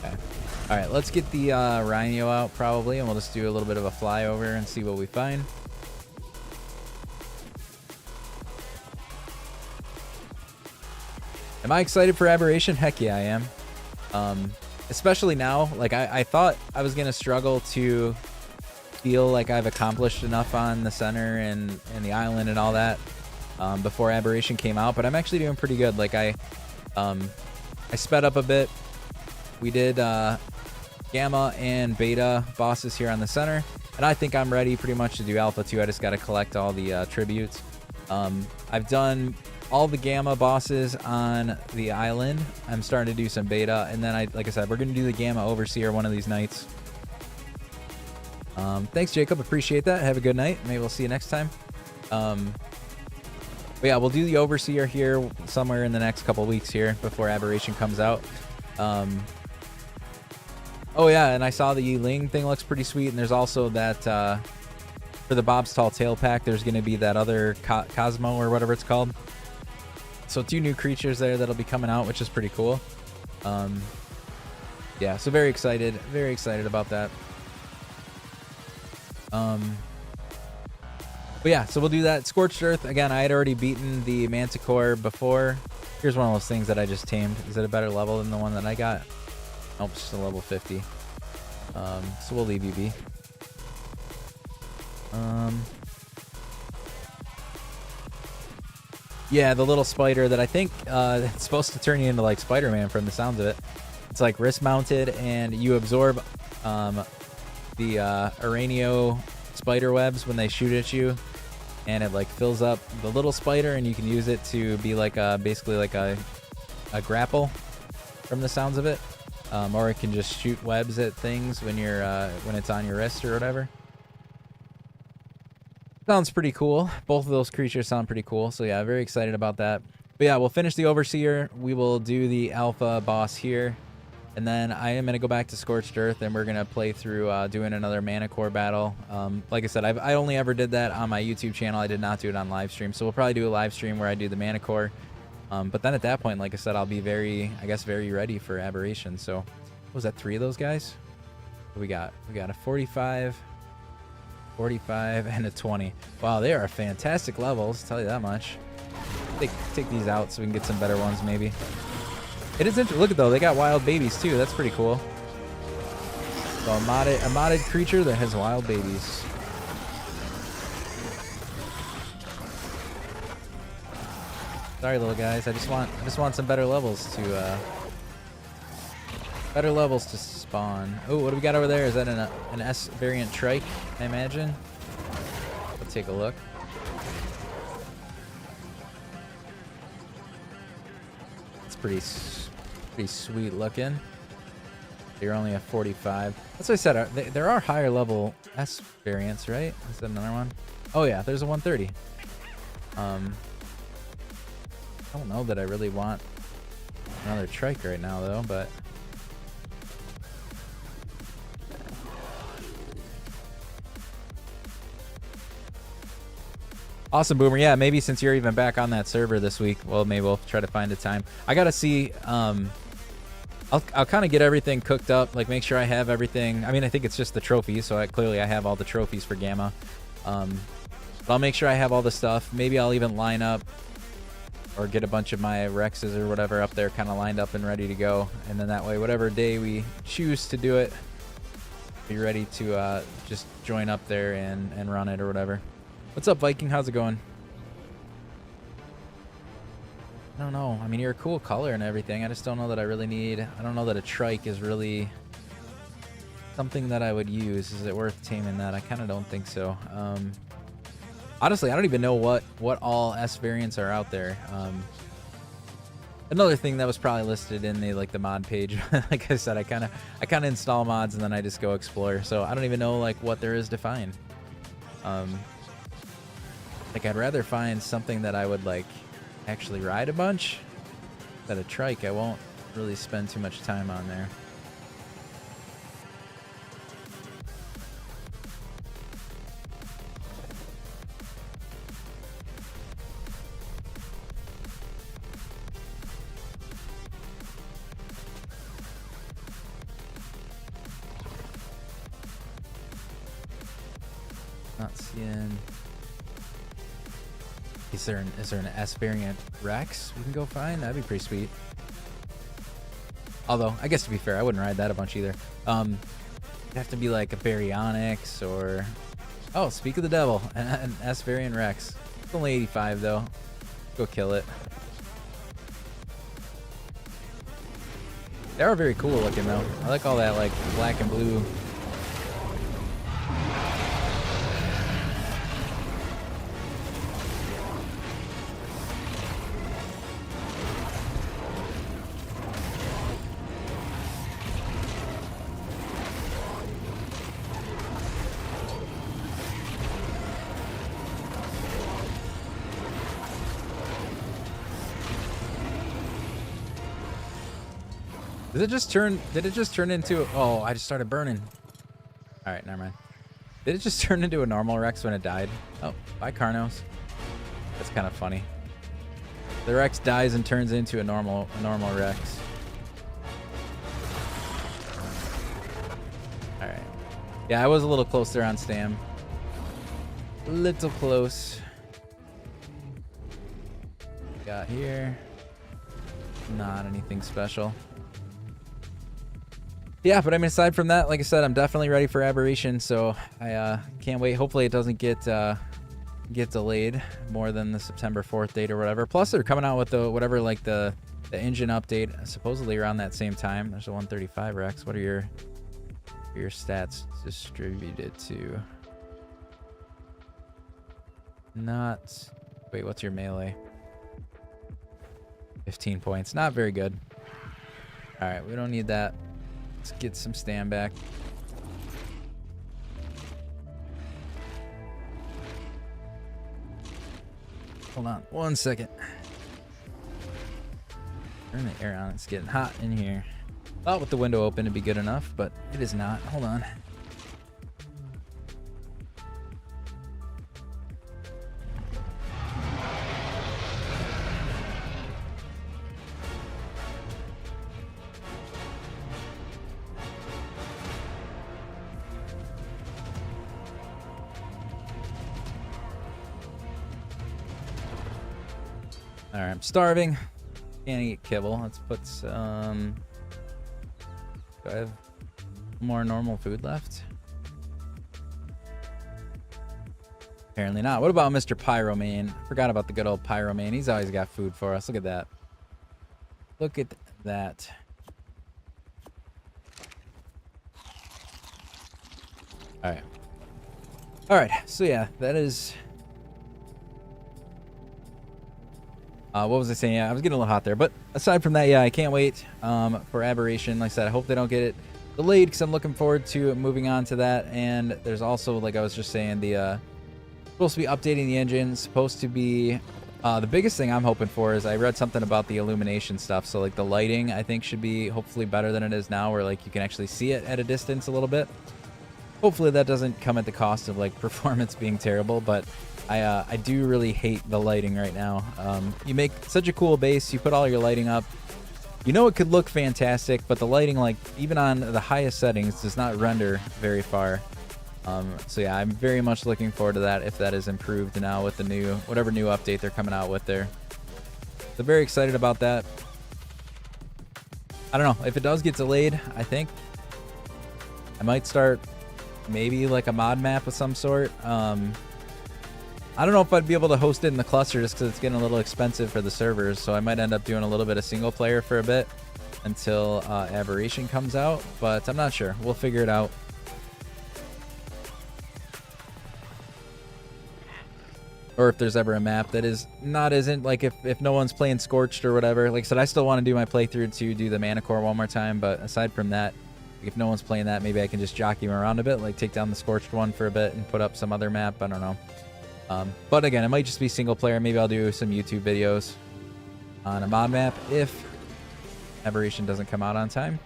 Okay. All right, let's get the Rhino out probably, and we'll just do a little bit of a flyover and see what we find. Am I excited for Aberration? Heck yeah, I am. Especially now, like I thought I was gonna struggle to feel like I've accomplished enough on the center and the island and all that before Aberration came out, but I'm actually doing pretty good. Like I sped up a bit. We did Gamma and Beta bosses here on the center, and I think I'm ready pretty much to do Alpha 2. I just got to collect all the tributes. I've done all the Gamma bosses on the island. I'm starting to do some Beta, and then like I said, we're going to do the Gamma Overseer one of these nights. Thanks, Jacob. Appreciate that. Have a good night. Maybe we'll see you next time. But yeah, we'll do the Overseer here somewhere in the next couple weeks here before Aberration comes out. Oh yeah, and I saw the Yiling thing looks pretty sweet, and there's also that for the Bob's Tall Tale pack, there's going to be that other Cosmo or whatever it's called. So 2 new creatures there that'll be coming out, which is pretty cool. Yeah, so very excited about that. But yeah, so we'll do that. Scorched Earth, again, I had already beaten the Manticore before. Here's one of those things that I just tamed. Is it a better level than the one that I got? Nope, it's just a level 50. So we'll leave you be. Yeah, the little spider that I think it's supposed to turn you into like Spider-Man from the sounds of it. It's like wrist mounted, and you absorb the Aranio spider webs when they shoot at you, and it like fills up the little spider, and you can use it to be like basically like a grapple from the sounds of it, or it can just shoot webs at things when you're when it's on your wrist or whatever. Sounds pretty cool. Both of those creatures sound pretty cool. So yeah, very excited about that. But yeah, we'll finish the Overseer. We will do the Alpha boss here. And then I am going to go back to Scorched Earth, and we're going to play through doing another Mana Core battle. Like I said, I only ever did that on my YouTube channel. I did not do it on live stream. So we'll probably do a live stream where I do the Mana Core. But then at that point, like I said, I'll be very ready for Aberration. So what was that, 3 of those guys? What we got? We got a 45, 45, and a 20. Wow, they are fantastic levels, I'll tell you that much. Take these out so we can get some better ones maybe. It is interesting. Look at though, they got wild babies too. That's pretty cool. So a modded creature that has wild babies. Sorry, little guys. I just want some better levels to spawn. Oh, what do we got over there? Is that an S variant trike? I imagine. Let's take a look. It's pretty sweet looking. You're only a 45. That's what I said. There are higher level S variants, right? Is that another one? Oh yeah, there's a 130. I don't know that I really want another trike right now though, but awesome, Boomer. Yeah, maybe since you're even back on that server this week, well, maybe we'll try to find a time. I gotta see. I'll kind of get everything cooked up, like make sure I have everything. I mean, I think it's just the trophies, so clearly I have all the trophies for Gamma. But I'll make sure I have all the stuff. Maybe I'll even line up or get a bunch of my Rexes or whatever up there kind of lined up and ready to go. And then that way, whatever day we choose to do it, be ready to just join up there and run it or whatever. What's up, Viking? How's it going? I don't know. I mean, you're a cool color and everything. I just don't know that I really need... I don't know that a trike is really something that I would use. Is it worth taming that? I kind of don't think so. Honestly, I don't even know what all S variants are out there. Another thing that was probably listed in the mod page. Like I said, I kind of install mods and then I just go explore. So I don't even know like what there is to find. Like I'd rather find something that I would like actually ride a bunch than a trike. I won't really spend too much time on there. Not seeing. Is there an S variant Rex we can go find? That'd be pretty sweet. Although, I guess to be fair, I wouldn't ride that a bunch either. It'd have to be like a Baryonyx or... Oh, speak of the devil, an S variant Rex. It's only 85 though. Go kill it. They are very cool looking though. I like all that like black and blue. Did it just turn into... Oh, I just started burning. Alright, never mind. Did it just turn into a normal Rex when it died? Oh, bye Carnos. That's kind of funny. The Rex dies and turns into a normal Rex. Alright. Yeah, I was a little close there on Stam. Little close. Got here. Not anything special. Yeah, but I mean, aside from that, like I said, I'm definitely ready for Aberration, so I can't wait. Hopefully it doesn't get delayed more than the September 4th date or whatever. Plus, they're coming out with the whatever, like the engine update, supposedly around that same time. There's a 135 Rex. What are your stats distributed to? Not... Wait, what's your melee? 15 points. Not very good. All right, we don't need that. Let's get some Stam back. Hold on 1 second. Turn the air on. It's getting hot in here. Thought with the window open it'd be good enough, but it is not. Hold on. All right, I'm starving. Can't eat kibble. Let's put some... Do I have more normal food left? Apparently not. What about Mr. Pyromane? Forgot about the good old Pyromane. He's always got food for us. Look at that. Look at that. All right. All right. So yeah, that is... what was I saying? Yeah, I was getting a little hot there. But aside from that, yeah, I can't wait for Aberration. Like I said, I hope they don't get it delayed because I'm looking forward to moving on to that. And there's also, like I was just saying, the supposed to be updating the engine. Supposed to be the biggest thing I'm hoping for is I read something about the illumination stuff. So like the lighting, I think should be hopefully better than it is now, where like you can actually see it at a distance a little bit. Hopefully that doesn't come at the cost of like performance being terrible, but I do really hate the lighting right now. You make such a cool base, you put all your lighting up, you know it could look fantastic, but the lighting, like even on the highest settings, does not render very far. So yeah, I'm very much looking forward to that if that is improved now with the new, whatever new update they're coming out with there. So very excited about that. I don't know, if it does get delayed, I think I might start maybe like a mod map of some sort. I don't know if I'd be able to host it in the cluster just because it's getting a little expensive for the servers, so I might end up doing a little bit of single player for a bit until Aberration comes out, but I'm not sure. We'll figure it out. Or if there's ever a map that isn't like if no one's playing Scorched or whatever. Like I said, I still want to do my playthrough to do the Mana Core one more time, but aside from that, if no one's playing that, maybe I can just jockey them around a bit, like take down the Scorched one for a bit and put up some other map. I don't know. But again, it might just be single player. Maybe I'll do some YouTube videos on a mod map if Aberration doesn't come out on time.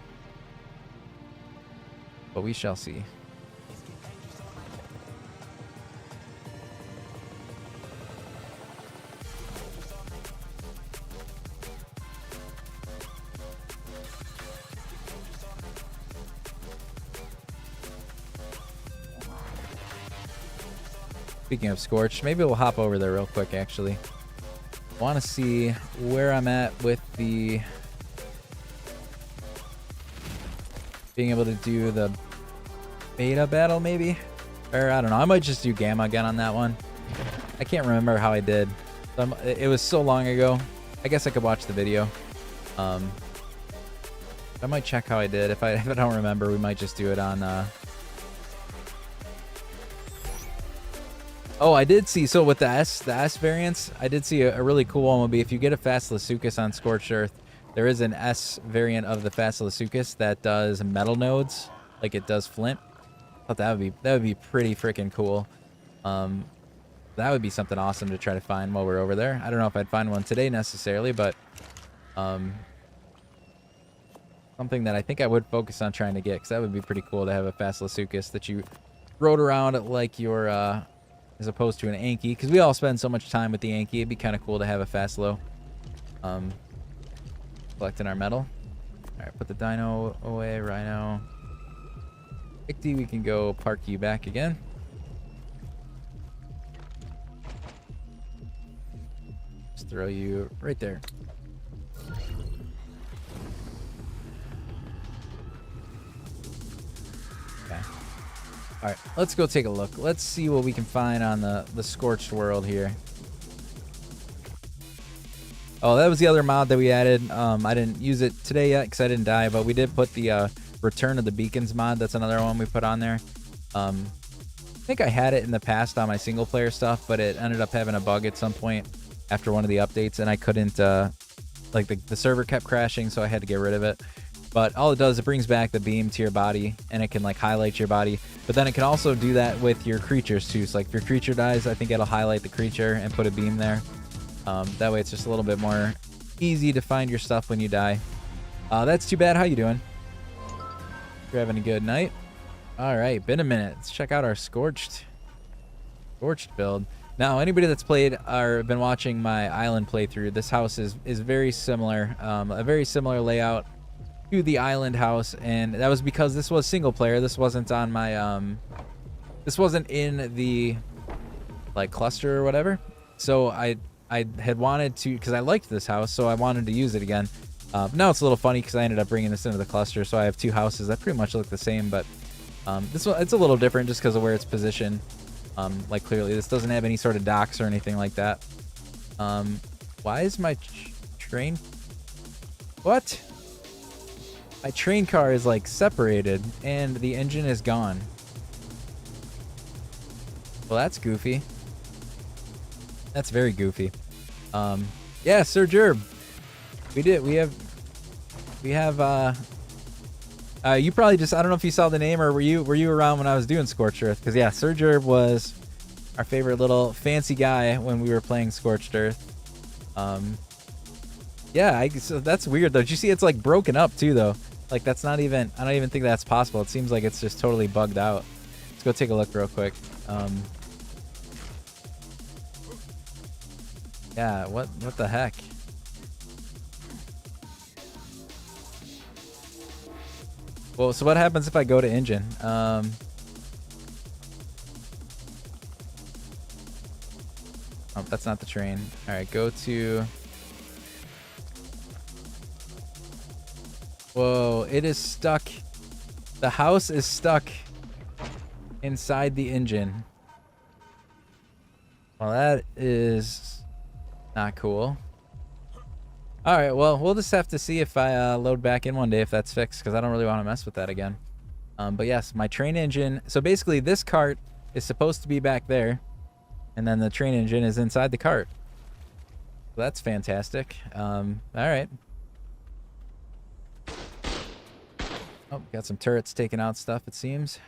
But we shall see. Speaking of Scorched, maybe we'll hop over there real quick, actually. I want to see where I'm at with the... being able to do the beta battle, maybe? Or, I don't know. I might just do Gamma again on that one. I can't remember how I did. It was so long ago. I guess I could watch the video. I might check how I did. If I don't remember, we might just do it on... Oh, I did see, so with the S variants, I did see a really cool one would be if you get a Fast Lasukas on Scorched Earth, there is an S variant of the Fast Lasukas that does metal nodes, like it does flint. I thought that would be pretty freaking cool. That would be something awesome to try to find while we're over there. I don't know if I'd find one today necessarily, but something that I think I would focus on trying to get, because that would be pretty cool to have a Fast Lasukas that you rode around like your... as opposed to an Anki, because we all spend so much time with the Anki. It'd be kind of cool to have a Fastlow. Collecting our metal. All right, put the Dino away, Rhino. Icty, we can go park you back again. Just throw you right there. Okay. All right, let's go take a look. Let's see what we can find on the Scorched world here. Oh, that was the other mod that we added. I didn't use it today yet because I didn't die, but we did put the Return of the Beacons mod. That's another one we put on there. I think I had it in the past on my single player stuff, but it ended up having a bug at some point after one of the updates, and I couldn't, like the server kept crashing, so I had to get rid of it. But all it does, it brings back the beam to your body, and it can like highlight your body. But then it can also do that with your creatures too. So like if your creature dies, I think it'll highlight the creature and put a beam there. That way it's just a little bit more easy to find your stuff when you die. That's too bad. How you doing? You're having a good night? All right, been a minute. Let's check out our Scorched build. Now, anybody that's played or been watching my island playthrough, this house is very similar. A very similar layout to the island house, and that was because this was single player. This wasn't on my this wasn't in the like cluster or whatever. So I had wanted to, because I liked this house, so I wanted to use it again. Now it's a little funny because I ended up bringing this into the cluster, so I have two houses that pretty much look the same, but this one, it's a little different just because of where it's positioned. Like clearly this doesn't have any sort of docks or anything like that. Why is my train, what? My train car is like separated and the engine is gone. Well, that's goofy. That's very goofy. Yeah, Sir Gerb. We have you probably just, I don't know if you saw the name, or were you around when I was doing Scorched Earth? Because yeah, Sir Gerb was our favorite little fancy guy when we were playing Scorched Earth. Yeah, so that's weird though. Did you see it's like broken up too though? Like that's not even, I don't even think that's possible. It seems like it's just totally bugged out. Let's go take a look real quick. Yeah, what the heck? Well, so what happens if I go to engine? Oh, that's not the train. All right, go to... Whoa, it is stuck. The house is stuck inside the engine. Well, that is not cool. All right, well, we'll just have to see if I load back in one day if that's fixed, because I don't really want to mess with that again. But yes, my train engine. So basically, this cart is supposed to be back there, and then the train engine is inside the cart. So that's fantastic. All right. Oh, got some turrets taking out stuff, it seems.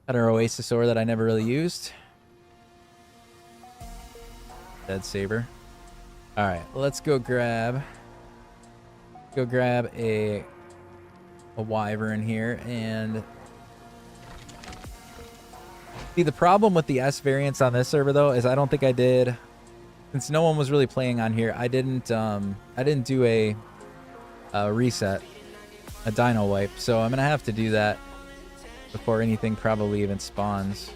Had our Oasis ore that I never really used. Dead Saber. All right, let's go grab a wyvern here. And see, the problem with the S variants on this server though is I don't think I did, since no one was really playing on here, I didn't do a reset, a dino wipe, so I'm gonna have to do that before anything probably even spawns.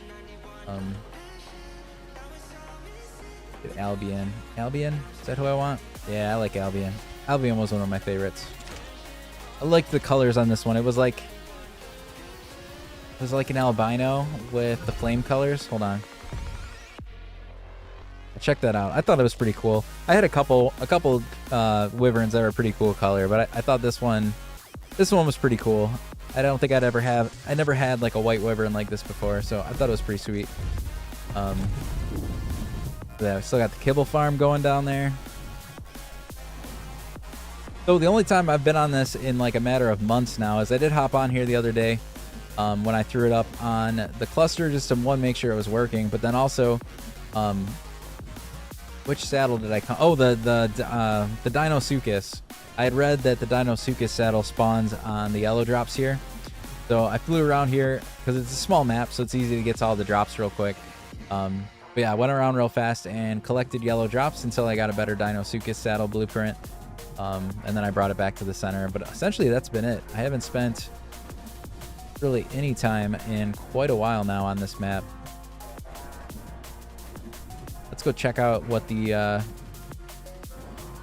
Get Albion. Albion? Is that who I want? Yeah, I like Albion. Albion was one of my favorites. I liked the colors on this one. It was like an albino with the flame colors. Hold on. Check that out. I thought it was pretty cool. I had a couple wyverns that were pretty cool color, but I thought this one was pretty cool. I don't think I never had like a white wyvern like this before, so I thought it was pretty sweet. Yeah, we still got the kibble farm going down there. So the only time I've been on this in like a matter of months now is I did hop on here the other day when I threw it up on the cluster just to make sure it was working, but then also which saddle did I come? Oh, the Deinosuchus. I had read that the Deinosuchus saddle spawns on the yellow drops here. So I flew around here because it's a small map, so it's easy to get to all the drops real quick. But yeah, I went around real fast and collected yellow drops until I got a better Deinosuchus saddle blueprint. And then I brought it back to the center. But essentially, that's been it. I haven't spent really any time in quite a while now on this map. Let's go check out what the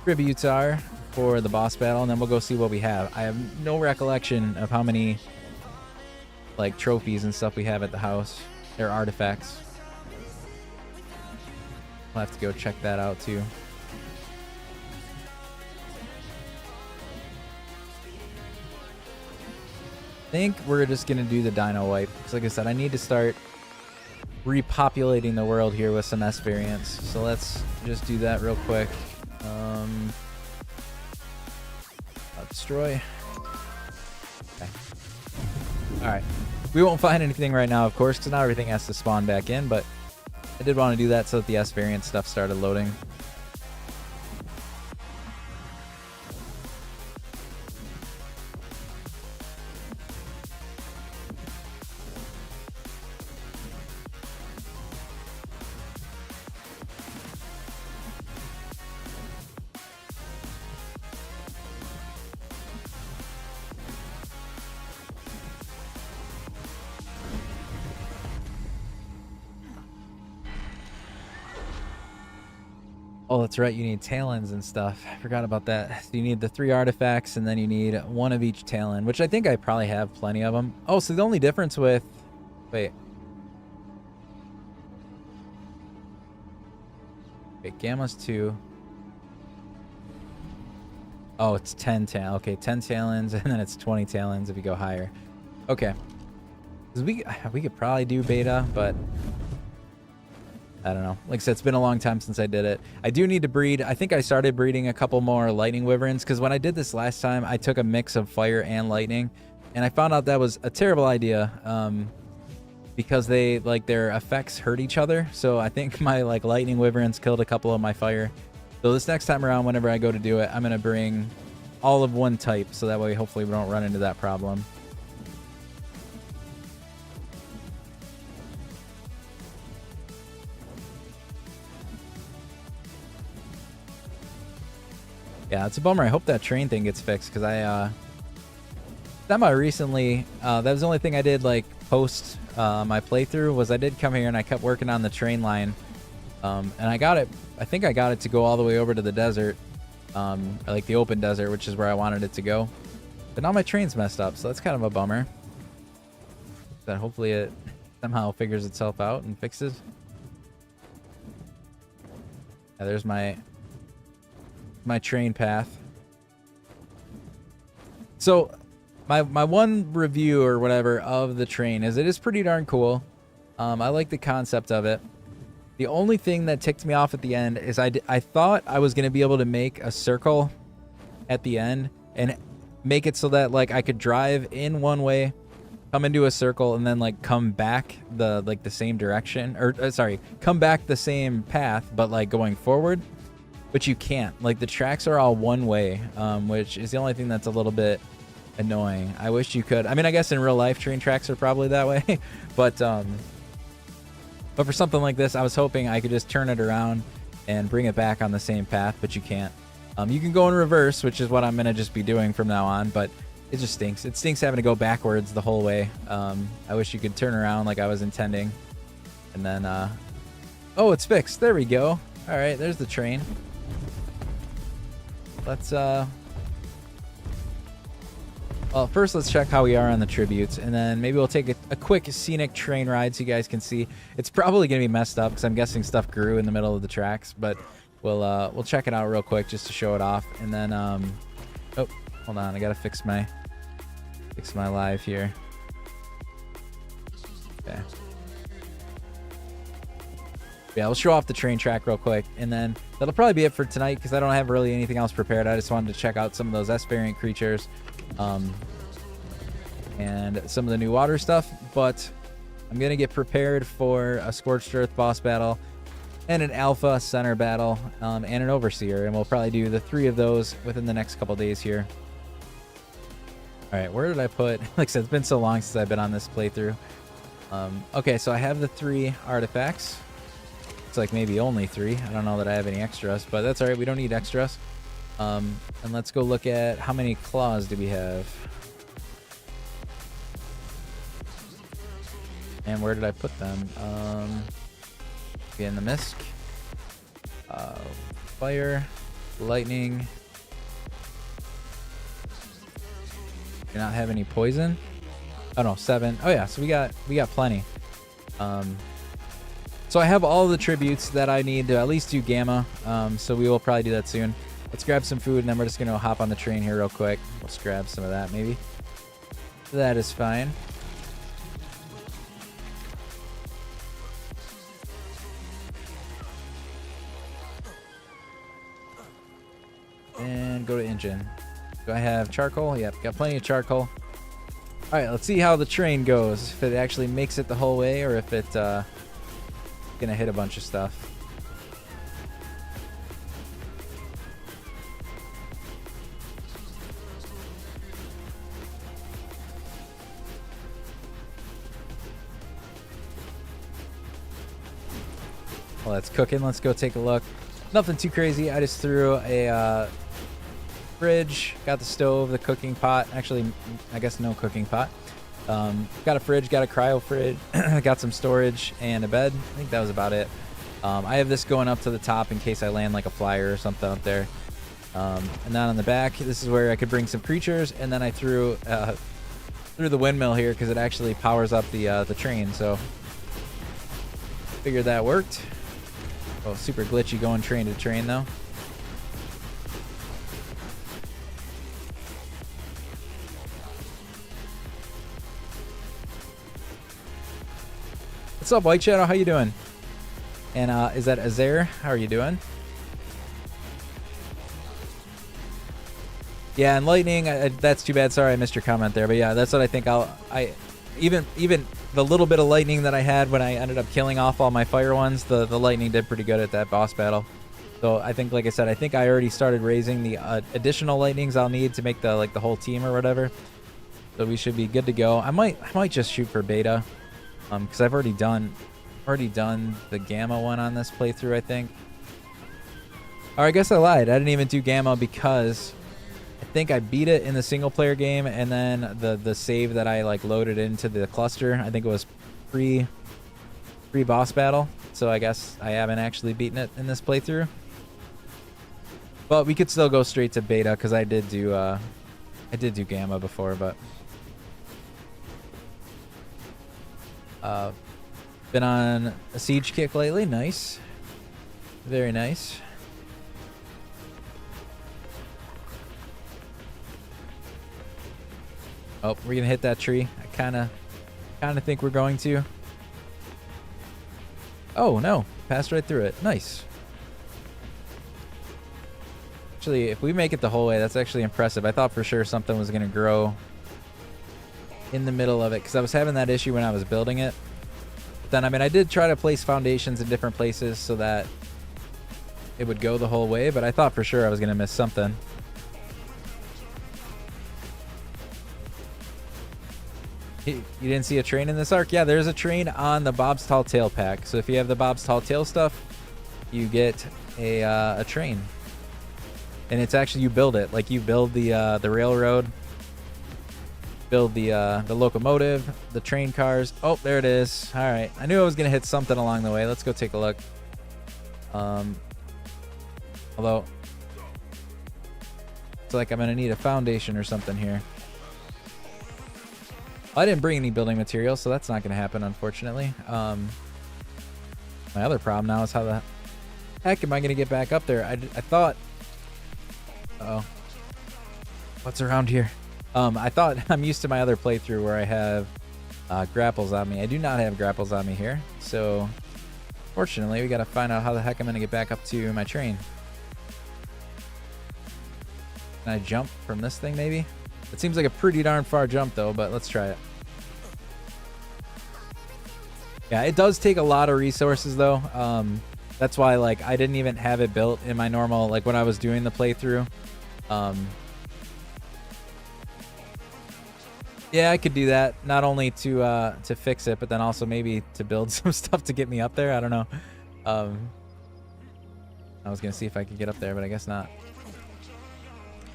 tributes are for the boss battle, and then we'll go see what we have. I have no recollection of how many like trophies and stuff we have at the house. They're artifacts. We'll have to go check that out too. I think we're just gonna do the dino wipe because, like I said, I need to start repopulating the world here with some S variants. So let's just do that real quick. Destroy. Okay. All right. We won't find anything right now, of course, because now everything has to spawn back in, but I did want to do that so that the S variant stuff started loading. Oh, that's right. You need talons and stuff. I forgot about that. So you need the 3 artifacts, and then you need 1 of each talon, which I think I probably have plenty of them. Oh, so the only difference with... Wait. Wait, Gamma's 2. Oh, it's 10 talons. Okay, 10 talons, and then it's 20 talons if you go higher. Okay. 'Cause we could probably do beta, but... I don't know. Like I said, it's been a long time since I did it. I do need to breed. I think I started breeding a couple more lightning wyverns, because when I did this last time, I took a mix of fire and lightning, and I found out that was a terrible idea, because they, like, their effects hurt each other. So I think my, like, lightning wyverns killed a couple of my fire. So this next time around, whenever I go to do it, I'm going to bring all of one type, so that way hopefully we don't run into that problem. Yeah, it's a bummer. I hope that train thing gets fixed, because I recently, that was the only thing I did, like, post my playthrough, was I did come here and I kept working on the train line, and I got it. I think I got it to go all the way over to the desert, like the open desert, which is where I wanted it to go. But now my train's messed up, so that's kind of a bummer. But hopefully it somehow figures itself out and fixes. Yeah, there's my train path. So my one review or whatever of the train is it is pretty darn cool. I like the concept of it. The only thing that ticked me off at the end is I thought I was going to be able to make a circle at the end and make it so that, like, I could drive in one way, come into a circle, and then, like, come back the same direction, or sorry, come back the same path, but, like, going forward. But you can't. Like, the tracks are all one way, which is the only thing that's a little bit annoying. I wish you could. I mean, I guess in real life, train tracks are probably that way. But for something like this, I was hoping I could just turn it around and bring it back on the same path, but you can't. You can go in reverse, which is what I'm going to just be doing from now on, but it just stinks. It stinks having to go backwards the whole way. I wish you could turn around like I was intending. And then, oh, it's fixed. There we go. All right, there's the train. Let's well, first let's check how we are on the tributes, and then maybe we'll take a quick scenic train ride so you guys can see. It's probably gonna be messed up because I'm guessing stuff grew in the middle of the tracks, but we'll check it out real quick just to show it off. And then oh, hold on, I gotta fix my live here. Okay. Yeah, we'll show off the train track real quick, and then that'll probably be it for tonight because I don't have really anything else prepared. I just wanted to check out some of those S variant creatures, and some of the new water stuff. But I'm gonna get prepared for a Scorched Earth boss battle, and an Alpha center battle, and an Overseer, and we'll probably do the 3 of those within the next couple days here. All right, where did I put? Like I said, it's been so long since I've been on this playthrough. Okay, so I have the 3 artifacts. It's like maybe only 3. I don't know that I have any extras, but that's all right. We don't need extras. And let's go look at how many claws do we have. And where did I put them? In the Mist. Fire. Lightning. Do not have any poison. Oh no, 7. Oh yeah, so we got plenty. So I have all the tributes that I need to at least do Gamma, so we will probably do that soon. Let's grab some food, and then we're just going to hop on the train here real quick. Let's grab some of that, maybe. That is fine. And go to engine. Do I have charcoal? Yep, got plenty of charcoal. All right, let's see how the train goes. If it actually makes it the whole way, or if it's gonna hit a bunch of stuff. Well, that's cooking. Let's go take a look. Nothing too crazy. I just threw a fridge, got the stove, the cooking pot. Actually, I guess no cooking pot. Got a fridge, got a cryo fridge, got some storage and a bed. I think that was about it. I have this going up to the top in case I land like a flyer or something up there. And then on the back, this is where I could bring some creatures, and then I threw the windmill here because it actually powers up the train. So figured that worked. Oh, super glitchy going train to train though. What's up, White Shadow? How you doing? And is that Azair? How are you doing? Yeah, and lightning. That's too bad. Sorry, I missed your comment there. But yeah, that's what I think. Even the little bit of lightning that I had when I ended up killing off all my fire ones, the lightning did pretty good at that boss battle. So I think, like I said, I think I already started raising the additional lightnings I'll need to make the whole team or whatever. So we should be good to go. I might just shoot for beta, because I've already done the gamma one on this playthrough, I think. Or I guess I lied. I didn't even do gamma because I think I beat it in the single player game, and then the save that I like loaded into the cluster, I think it was pre boss battle. So I guess I haven't actually beaten it in this playthrough. But we could still go straight to beta because I did do gamma before, but been on a siege kick lately. Nice, very nice. Oh, we're gonna hit that tree. I kind of think we're going to. Oh no, passed right through it. Nice. Actually, if we make it the whole way, that's actually impressive. I thought for sure something was gonna grow in the middle of it because I was having that issue when I was building it. But then, I mean, I did try to place foundations in different places so that it would go the whole way, but I thought for sure I was gonna miss something. You didn't see a train in this arc? Yeah, there's a train on the Bob's Tall Tale pack. So if you have the Bob's Tall Tale stuff, you get a train. And it's actually, you build it. Like, you build the railroad, build the locomotive, the train cars. Oh, there it is. All right. I knew I was going to hit something along the way. Let's go take a look. Although, it's like I'm going to need a foundation or something here. I didn't bring any building materials, so that's not going to happen, unfortunately. My other problem now is how the heck am I going to get back up there? I thought... Uh-oh. What's around here? I thought I'm used to my other playthrough where I have grapples on me. I do not have grapples on me here, so fortunately we got to find out how the heck I'm going to get back up to my train. Can I jump from this thing, maybe? It seems like a pretty darn far jump, though, but let's try it. Yeah, it does take a lot of resources, though. That's why, like, I didn't even have it built in my normal, like, when I was doing the playthrough. Yeah, I could do that. Not only to fix it, but then also maybe to build some stuff to get me up there. I don't know. I was going to see if I could get up there, but I guess not.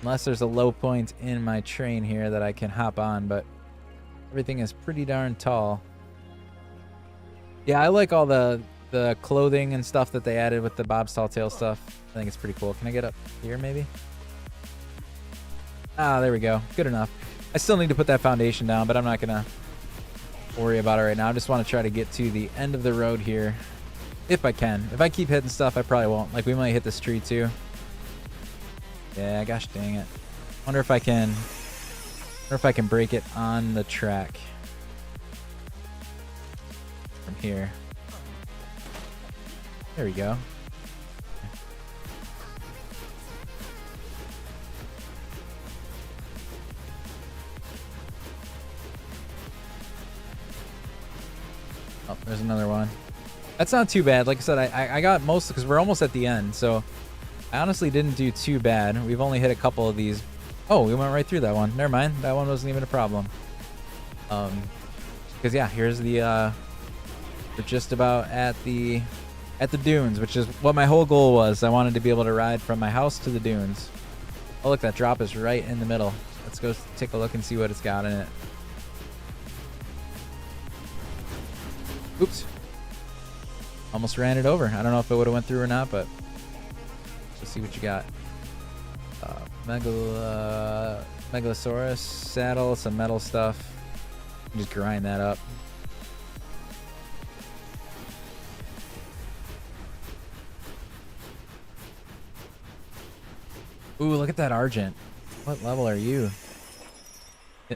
Unless there's a low point in my train here that I can hop on, but everything is pretty darn tall. Yeah, I like all the clothing and stuff that they added with the Bob's Tall Tale stuff. I think it's pretty cool. Can I get up here, maybe? Ah, there we go. Good enough. I still need to put that foundation down, but I'm not going to worry about it right now. I just want to try to get to the end of the road here, if I can. If I keep hitting stuff, I probably won't. Like, we might hit this tree, too. Yeah, gosh dang it. Wonder if I can break it on the track from here. There we go. Oh, there's another one. That's not too bad. Like I said, I got most because we're almost at the end, so I honestly didn't do too bad. We've only hit a couple of these. Oh, we went right through that one. Never mind. That one wasn't even a problem. Because yeah, here's the we're just about at the dunes, which is what my whole goal was. I wanted to be able to ride from my house to the dunes. Oh, look, that drop is right in the middle. Let's go take a look and see what it's got in it. Oops. Almost ran it over. I don't know if it would have went through or not, but let's see what you got. Megalosaurus saddle, some metal stuff. Just grind that up. Ooh, look at that Argent. What level are you?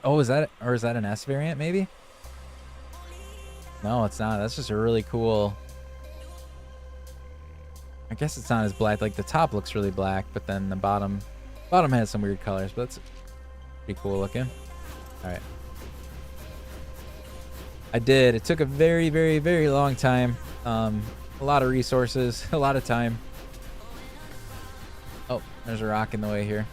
Oh, is that an S variant maybe? No, it's not. That's just a really cool. I guess it's not as black. Like the top looks really black, but then the bottom has some weird colors, but it's pretty cool looking. All right. I did. It took a very, very, very long time. A lot of resources, a lot of time. Oh, there's a rock in the way here.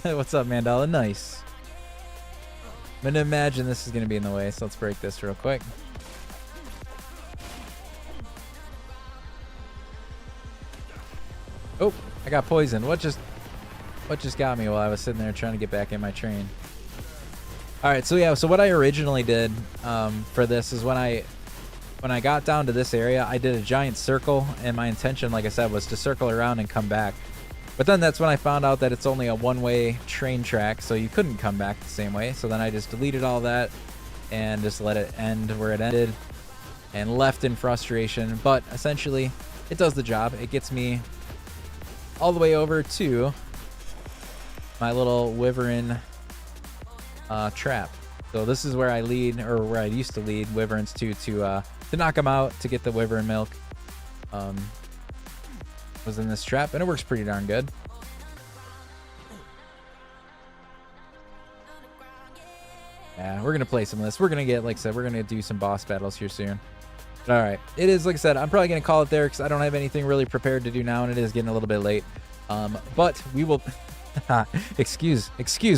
What's up, Mandala? Nice. I'm gonna imagine this is gonna be in the way, so let's break this real quick. Oh, I got poisoned. What just got me while I was sitting there trying to get back in my train? All right, so yeah, so what I originally did for this is when I got down to this area, I did a giant circle, and my intention, like I said, was to circle around and come back. But then that's when I found out that it's only a one-way train track, so you couldn't come back the same way. So then I just deleted all that and just let it end where it ended and left in frustration. But essentially, it does the job. It gets me all the way over to my little wyvern trap. So this is where I lead, or where I used to lead wyverns to knock them out, to get the wyvern milk. Was in this trap, and it works pretty darn good. Yeah, we're gonna play some of this. We're gonna get, like I said, we're gonna do some boss battles here soon. All right, it is, like I said, I'm probably gonna call it there because I don't have anything really prepared to do now, and it is getting a little bit late. But we will excuse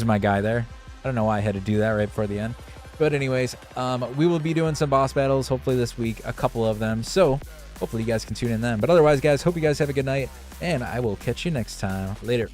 my guy there. I don't know why I had to do that right before the end. But anyways, we will be doing some boss battles hopefully this week, a couple of them. So hopefully you guys can tune in then. But otherwise, guys, hope you guys have a good night, and I will catch you next time. Later.